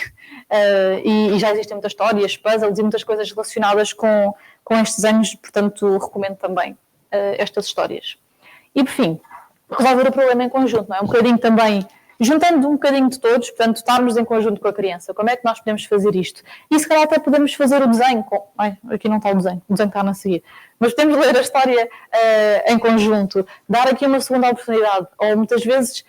Speaker 1: E já existem muitas histórias, puzzles e muitas coisas relacionadas com estes desenhos, portanto recomendo também estas histórias. E por fim, resolver o problema em conjunto, não é? Um bocadinho também, juntando um bocadinho de todos, portanto, estarmos em conjunto com a criança. Como é que nós podemos fazer isto? E se calhar até podemos fazer o desenho. Aqui não está o desenho está a seguir. Mas podemos ler a história em conjunto, dar aqui uma segunda oportunidade. Ou muitas vezes,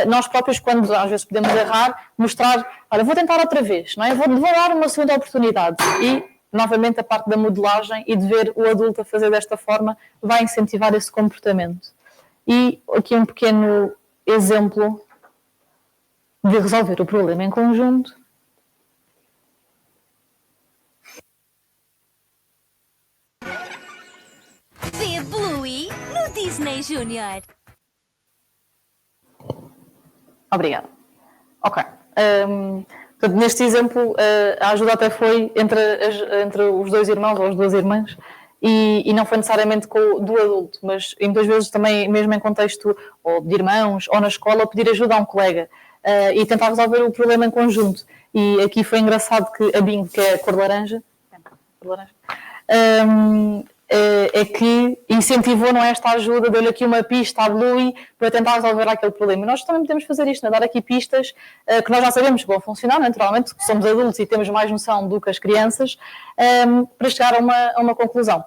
Speaker 1: nós próprios, quando às vezes podemos errar, mostrar, olha, vou tentar outra vez, não é? Vou dar uma segunda oportunidade. E, novamente, a parte da modelagem e de ver o adulto a fazer desta forma vai incentivar esse comportamento. E aqui um pequeno exemplo de resolver o problema em conjunto.
Speaker 5: Vê Bluey no Disney Junior.
Speaker 1: Obrigada. Ok. Portanto, neste exemplo, a ajuda até foi entre os dois irmãos ou as duas irmãs, e não foi necessariamente do adulto, mas muitas vezes também, mesmo em contexto ou de irmãos ou na escola, pedir ajuda a um colega e tentar resolver o problema em conjunto. E aqui foi engraçado que a Bingo, que é a cor laranja, é que incentivou, não é, esta ajuda, deu-lhe aqui uma pista à Bluey para tentar resolver aquele problema. E nós também podemos fazer isto, dar aqui pistas que nós já sabemos que vão funcionar, naturalmente, que somos adultos e temos mais noção do que as crianças, para chegar a uma conclusão.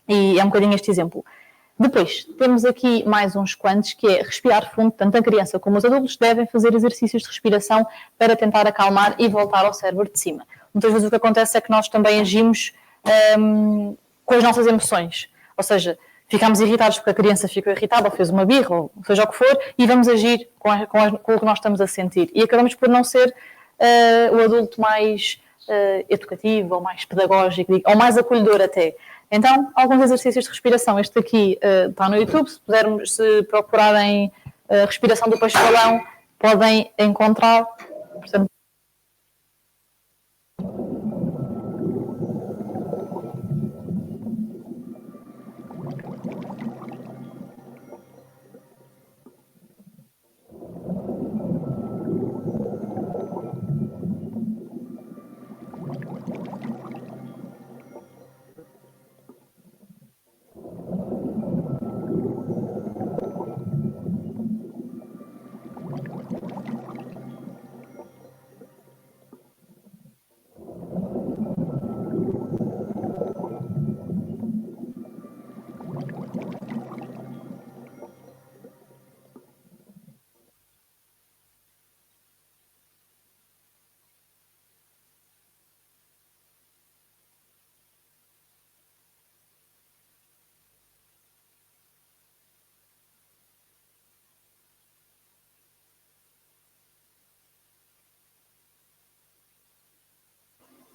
Speaker 1: E é um bocadinho este exemplo. Depois, temos aqui mais uns quantos, que é respirar fundo. Tanto a criança como os adultos devem fazer exercícios de respiração para tentar acalmar e voltar ao cérebro de cima. Muitas vezes o que acontece é que nós também agimos com as nossas emoções. Ou seja, ficamos irritados porque a criança ficou irritada ou fez uma birra, ou seja o que for, e vamos agir com o que nós estamos a sentir. E acabamos por não ser o adulto mais educativo, ou mais pedagógico, ou mais acolhedor até. Então, alguns exercícios de respiração. Este aqui está no YouTube, se procurarem respiração do peixe-balão, podem encontrar. Portanto,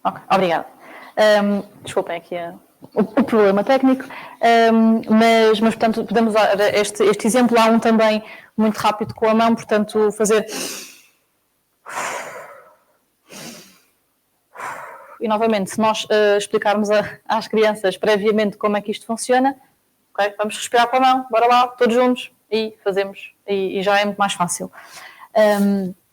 Speaker 1: Ok, obrigada. Desculpem aqui o problema técnico, mas, portanto, podemos usar este exemplo. Há um também muito rápido com a mão, portanto, fazer... E, novamente, se nós explicarmos às crianças previamente como é que isto funciona, okay, vamos respirar com a mão, bora lá, todos juntos, e fazemos, e já é muito mais fácil.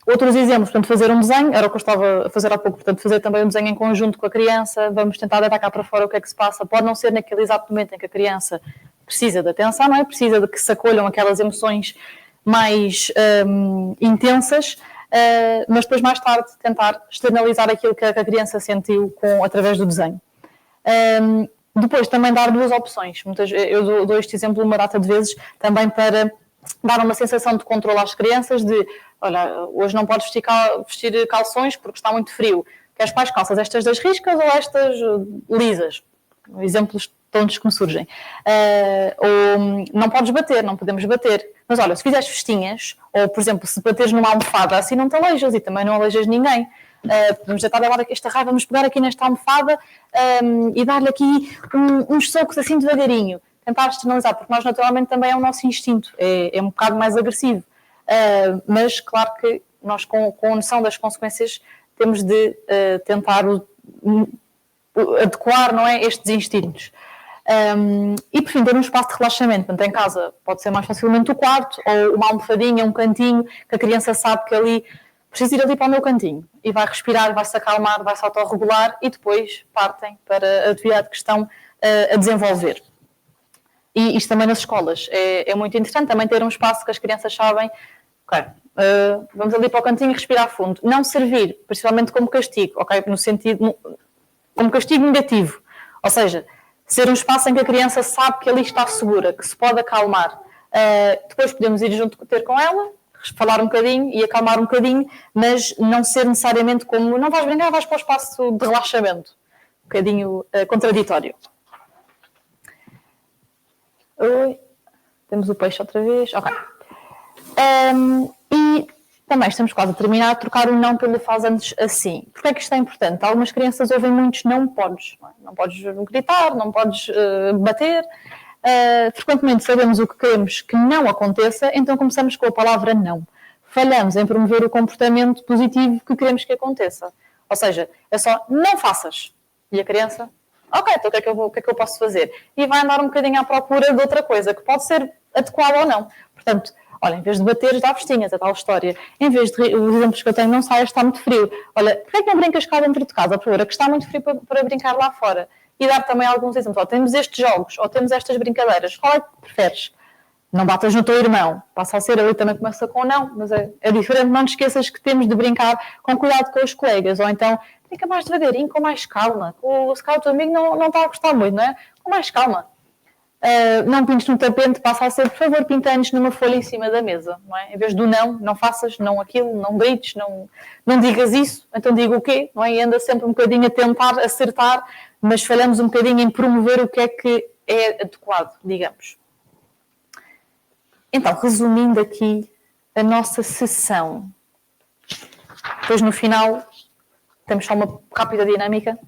Speaker 1: Outros exemplos, portanto, fazer um desenho, era o que eu estava a fazer há pouco, portanto, fazer também um desenho em conjunto com a criança, vamos tentar deitar cá para fora o que é que se passa, pode não ser naquele exato momento em que a criança precisa de atenção, não é? Precisa de que se acolham aquelas emoções mais intensas, mas depois mais tarde tentar externalizar aquilo que a criança sentiu através do desenho. Depois também dar duas opções, eu dou este exemplo uma data de vezes, também para dar uma sensação de controle às crianças de, olha, hoje não podes vestir calções porque está muito frio. Queres quais calças? Estas das riscas ou estas lisas? Exemplos tontos que me surgem. Ou não podes bater, não podemos bater. Mas olha, se fizeres festinhas, ou por exemplo, se bateres numa almofada, assim não te aleijas e também não aleijas ninguém. Podemos tentar levar esta raiva, vamos pegar aqui nesta almofada e dar-lhe aqui uns socos assim devagarinho. Tentar externalizar, porque nós naturalmente também é o nosso instinto, é um bocado mais agressivo. Mas claro que nós com a noção das consequências temos de tentar adequar, não é, estes instintos. E por fim, ter um espaço de relaxamento. Portanto, em casa pode ser mais facilmente o quarto, ou uma almofadinha, um cantinho, que a criança sabe que ali precisa ir ali para o meu cantinho e vai respirar, vai se acalmar, vai se autorregular e depois partem para a atividade que estão a desenvolver. E isto também nas escolas é muito interessante, também ter um espaço que as crianças sabem, ok, vamos ali para o cantinho e respirar fundo. Não servir, principalmente como castigo, ok, no sentido, como castigo negativo. Ou seja, ser um espaço em que a criança sabe que ali está segura, que se pode acalmar. Depois podemos ir junto ter com ela, falar um bocadinho e acalmar um bocadinho, mas não ser necessariamente como, não vais brincar, vais para o espaço de relaxamento. Um bocadinho contraditório. Oi, temos o peixe outra vez, ok. E também estamos quase a terminar, trocar o não pelo faz antes assim. Porquê é que isto é importante? Algumas crianças ouvem muitos não podes. Não podes gritar, não podes bater. Frequentemente sabemos o que queremos que não aconteça, então começamos com a palavra não. Falhamos em promover o comportamento positivo que queremos que aconteça. Ou seja, é só não faças. E a criança... Ok, então o que é que eu posso fazer? E vai andar um bocadinho à procura de outra coisa, que pode ser adequada ou não. Portanto, olha, em vez de bater, dá festinhas, é tal história. Em vez de os exemplos que eu tenho, não saias, está muito frio. Olha, porquê é que não brincas cá dentro de casa, por favor? Que está muito frio para brincar lá fora. E dar também alguns exemplos. Ou temos estes jogos, ou temos estas brincadeiras. Qual é que preferes? Não batas no teu irmão. Passa a ser, ali também começa com não, mas é diferente. Não te esqueças que temos de brincar com cuidado com os colegas. Ou então, brinca mais devagarinho, com mais calma. Se calhar o teu amigo não está a gostar muito, não é? Com mais calma. Não pintes no tapete, passa a ser, por favor, pinta-nos numa folha em cima da mesa. Não é? Em vez do não faças, não aquilo, não grites, não digas isso. Então diga o quê? Não é? E anda sempre um bocadinho a tentar acertar, mas falhamos um bocadinho em promover o que é adequado, digamos. Então, resumindo aqui a nossa sessão. Depois, no final, temos só uma rápida dinâmica,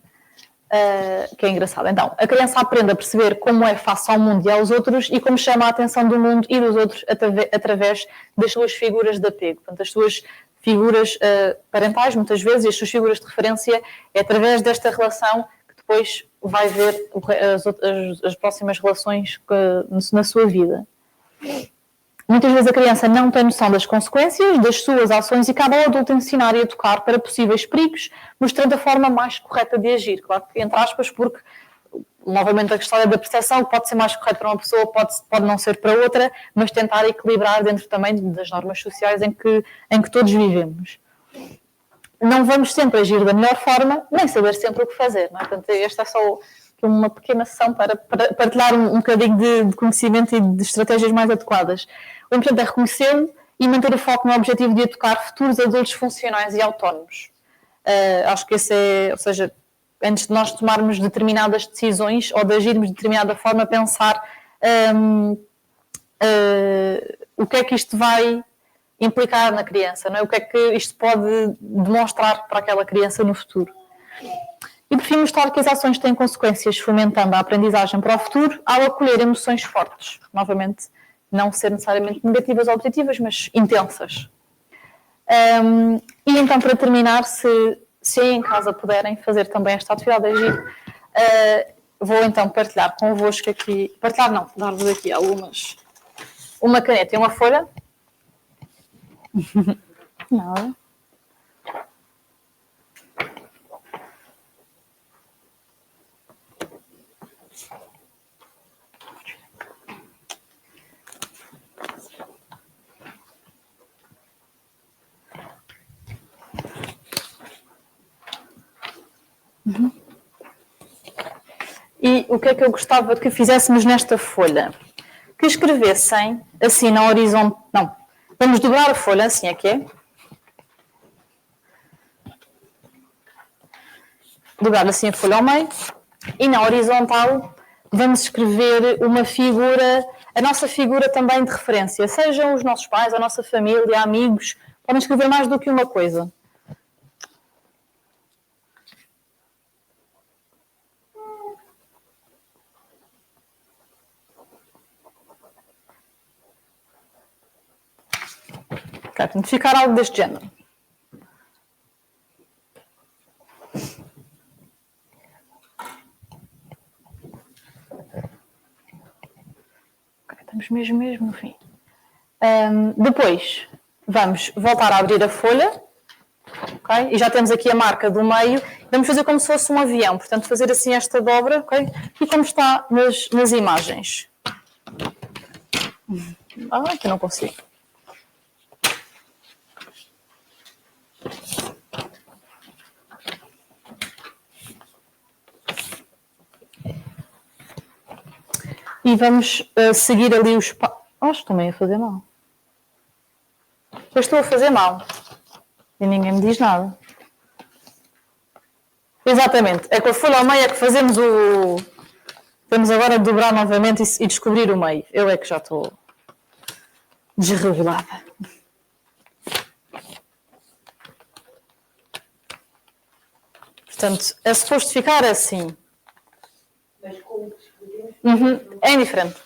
Speaker 1: que é engraçada. Então, a criança aprende a perceber como é face ao mundo e aos outros e como chama a atenção do mundo e dos outros através das suas figuras de apego. Portanto, as suas figuras parentais, muitas vezes, e as suas figuras de referência, é através desta relação que depois vai ver as próximas relações na sua vida. Muitas vezes a criança não tem noção das consequências das suas ações e cabe ao adulto ensinar e educar para possíveis perigos, mostrando a forma mais correta de agir. Claro que, entre aspas, porque, novamente, a questão da percepção pode ser mais correta para uma pessoa, pode não ser para outra, mas tentar equilibrar dentro também das normas sociais em que todos vivemos. Não vamos sempre agir da melhor forma, nem saber sempre o que fazer. Não é? Portanto, esta é só uma pequena sessão para partilhar um bocadinho de conhecimento e de estratégias mais adequadas. O importante é reconhecê-lo e manter o foco no objetivo de educar futuros adultos funcionais e autónomos. Acho que esse é, ou seja, antes de nós tomarmos determinadas decisões ou de agirmos de determinada forma, pensar o que é que isto vai implicar na criança, não é? O que é que isto pode demonstrar para aquela criança no futuro. E por fim, mostrar que as ações têm consequências fomentando a aprendizagem para o futuro ao acolher emoções fortes. Novamente, não ser necessariamente negativas ou positivas, mas intensas. E então, para terminar, se aí em casa puderem fazer também esta atividade de agir, vou então partilhar convosco aqui, partilhar não, dar-vos aqui uma caneta e uma folha. Nada. E o que é que eu gostava que fizéssemos nesta folha? Que escrevessem assim na horizontal. Não, vamos dobrar a folha, assim é que é. Dobrar assim a folha ao meio. E na horizontal vamos escrever uma figura, a nossa figura também de referência. Sejam os nossos pais, a nossa família, amigos. Podem escrever mais do que uma coisa. Portanto, ficar algo deste género. Okay, estamos mesmo no fim. Depois, vamos voltar a abrir a folha. Okay? E já temos aqui a marca do meio. Vamos fazer como se fosse um avião. Portanto, fazer assim esta dobra. Okay? E como está nas imagens. Aqui não consigo. E vamos seguir ali os passos. Estou meio a fazer mal. Eu estou a fazer mal. E ninguém me diz nada. Exatamente. É com a folha ao meio é que fazemos o... Vamos agora dobrar novamente e descobrir o meio. Eu é que já estou desregulada. Portanto, é suposto ficar assim. É indiferente.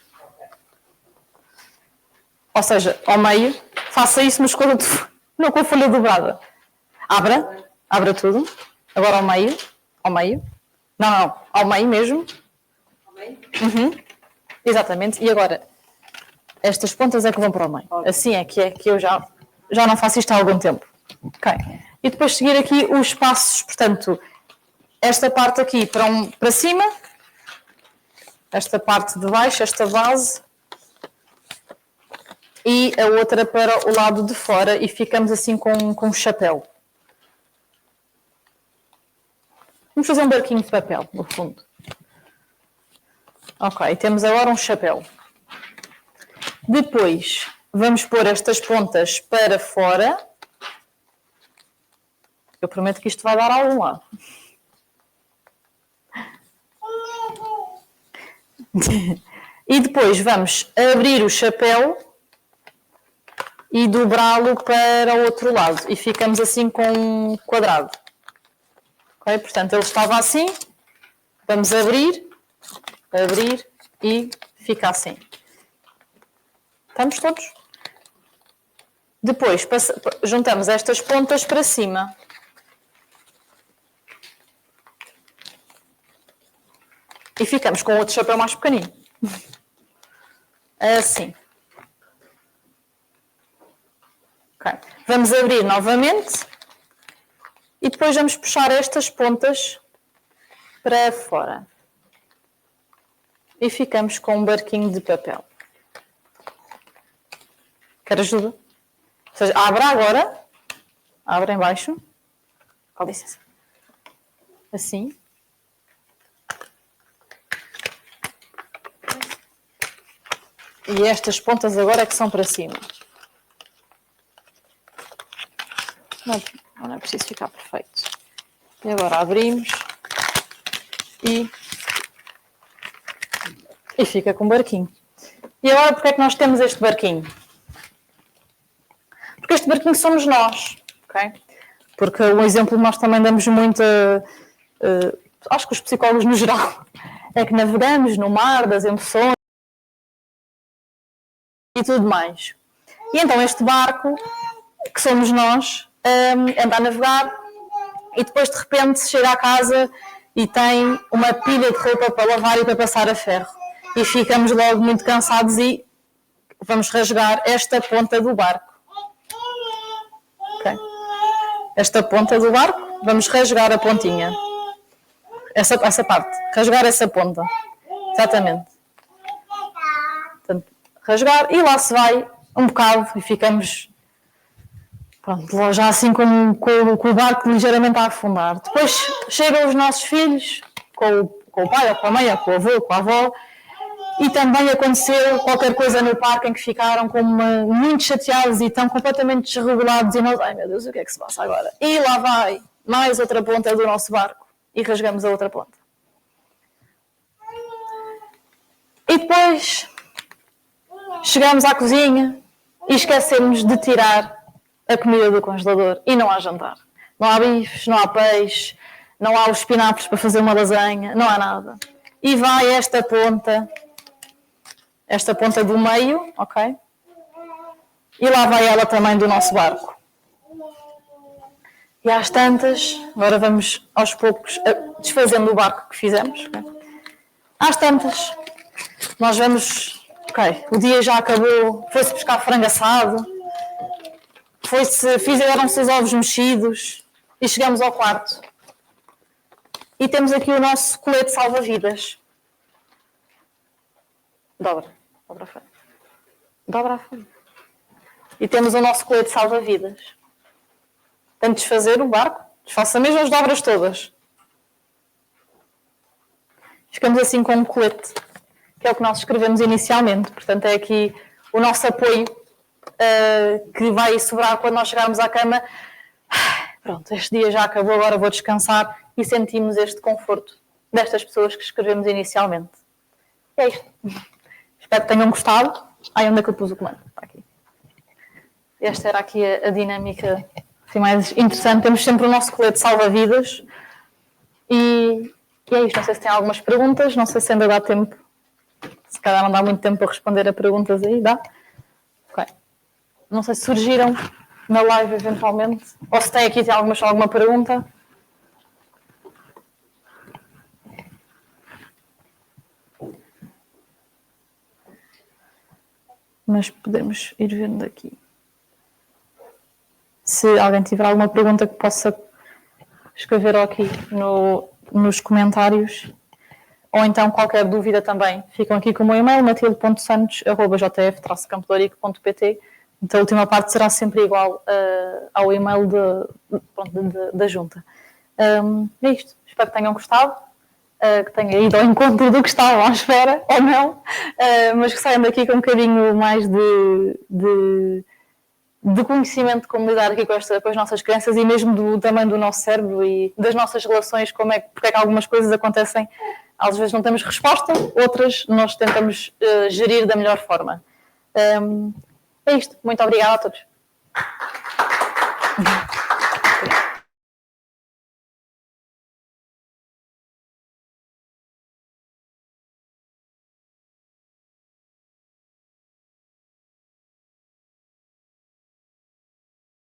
Speaker 1: Ou seja, ao meio, faça isso, mas não com a folha dobrada. Abra tudo. Agora ao meio. Não, ao meio mesmo. Ao meio? Exatamente. E agora, estas pontas é que vão para o meio. Assim é que eu já não faço isto há algum tempo. Ok. E depois seguir aqui os passos, portanto, esta parte aqui para cima. Esta parte de baixo, esta base, e a outra para o lado de fora, e ficamos assim com um chapéu. Vamos fazer um barquinho de papel, no fundo. Ok, temos agora um chapéu. Depois, vamos pôr estas pontas para fora. Eu prometo que isto vai dar algum lado. E depois vamos abrir o chapéu e dobrá-lo para o outro lado. E ficamos assim com um quadrado. Okay? Portanto, ele estava assim. Vamos abrir e fica assim. Estamos todos? Depois juntamos estas pontas para cima. E ficamos com outro chapéu mais pequenino. Assim. Okay. Vamos abrir novamente. E depois vamos puxar estas pontas para fora. E ficamos com um barquinho de papel. Quer ajuda? Ou seja, abra agora. Abra em baixo. Com licença. Assim. E estas pontas agora é que são para cima. Não é preciso ficar perfeito. E agora abrimos e fica com um barquinho. E agora porque é que nós temos este barquinho? Porque este barquinho somos nós. Okay? Porque o exemplo nós também damos muito acho que os psicólogos no geral, é que navegamos no mar das emoções e tudo mais. E então este barco, que somos nós, anda a navegar e depois de repente chega à casa e tem uma pilha de roupa para lavar e para passar a ferro. E ficamos logo muito cansados e vamos rasgar esta ponta do barco. Okay? Esta ponta do barco, vamos rasgar a pontinha. Essa parte. Rasgar essa ponta. Exatamente. Portanto, rasgar e lá se vai um bocado e ficamos pronto, já assim com o barco ligeiramente a afundar. Depois chegam os nossos filhos, com o pai, ou com a mãe, ou com o avô, com a avó, e também aconteceu qualquer coisa no parque em que ficaram muito chateados e estão completamente desregulados e nós, ai meu Deus, o que é que se passa agora? E lá vai mais outra ponta do nosso barco e rasgamos a outra ponta. E depois chegamos à cozinha e esquecemos de tirar a comida do congelador e não há jantar. Não há bifes, não há peixe, não há os espinafres para fazer uma lasanha, não há nada. E vai esta ponta do meio, ok? E lá vai ela também do nosso barco. E às tantas, agora vamos aos poucos desfazendo o barco que fizemos. Okay? Às tantas, nós vamos, ok, o dia já acabou, foi-se buscar frango assado, fizeram-se os ovos mexidos e chegamos ao quarto. E temos aqui o nosso colete salva-vidas. Dobra a frente. Dobra a frente. E temos o nosso colete salva-vidas. Tem de desfazer o barco, desfaça mesmo as dobras todas. Ficamos assim com um colete, que é o que nós escrevemos inicialmente. Portanto, é aqui o nosso apoio que vai sobrar quando nós chegarmos à cama. Pronto, este dia já acabou, agora vou descansar e sentimos este conforto destas pessoas que escrevemos inicialmente. E é isto. Espero que tenham gostado. Ai, onde é que eu pus o comando? Está aqui. Esta era aqui a dinâmica assim, mais interessante. Temos sempre o nosso colete salva-vidas. E é isto. Não sei se tem algumas perguntas. Não sei se ainda dá tempo. Se calhar não dá muito tempo para responder a perguntas aí. Dá? Ok. Não sei se surgiram na live eventualmente. Ou se tem aqui alguma pergunta. Mas podemos ir vendo aqui. Se alguém tiver alguma pergunta que possa escrever aqui nos comentários, ou então qualquer dúvida também, ficam aqui com o meu e-mail, matilde.santos@jf-campodorico.pt. Então a última parte será sempre igual ao e-mail da junta. É isto. Espero que tenham gostado. Que tenha ido ao encontro do que estava à espera, ou não, mas que saiam daqui com um bocadinho mais de conhecimento de como lidar aqui com as nossas crianças e mesmo também do nosso cérebro e das nossas relações, porque é que algumas coisas acontecem, às vezes não temos resposta, outras nós tentamos gerir da melhor forma. É isto. Muito obrigada a todos.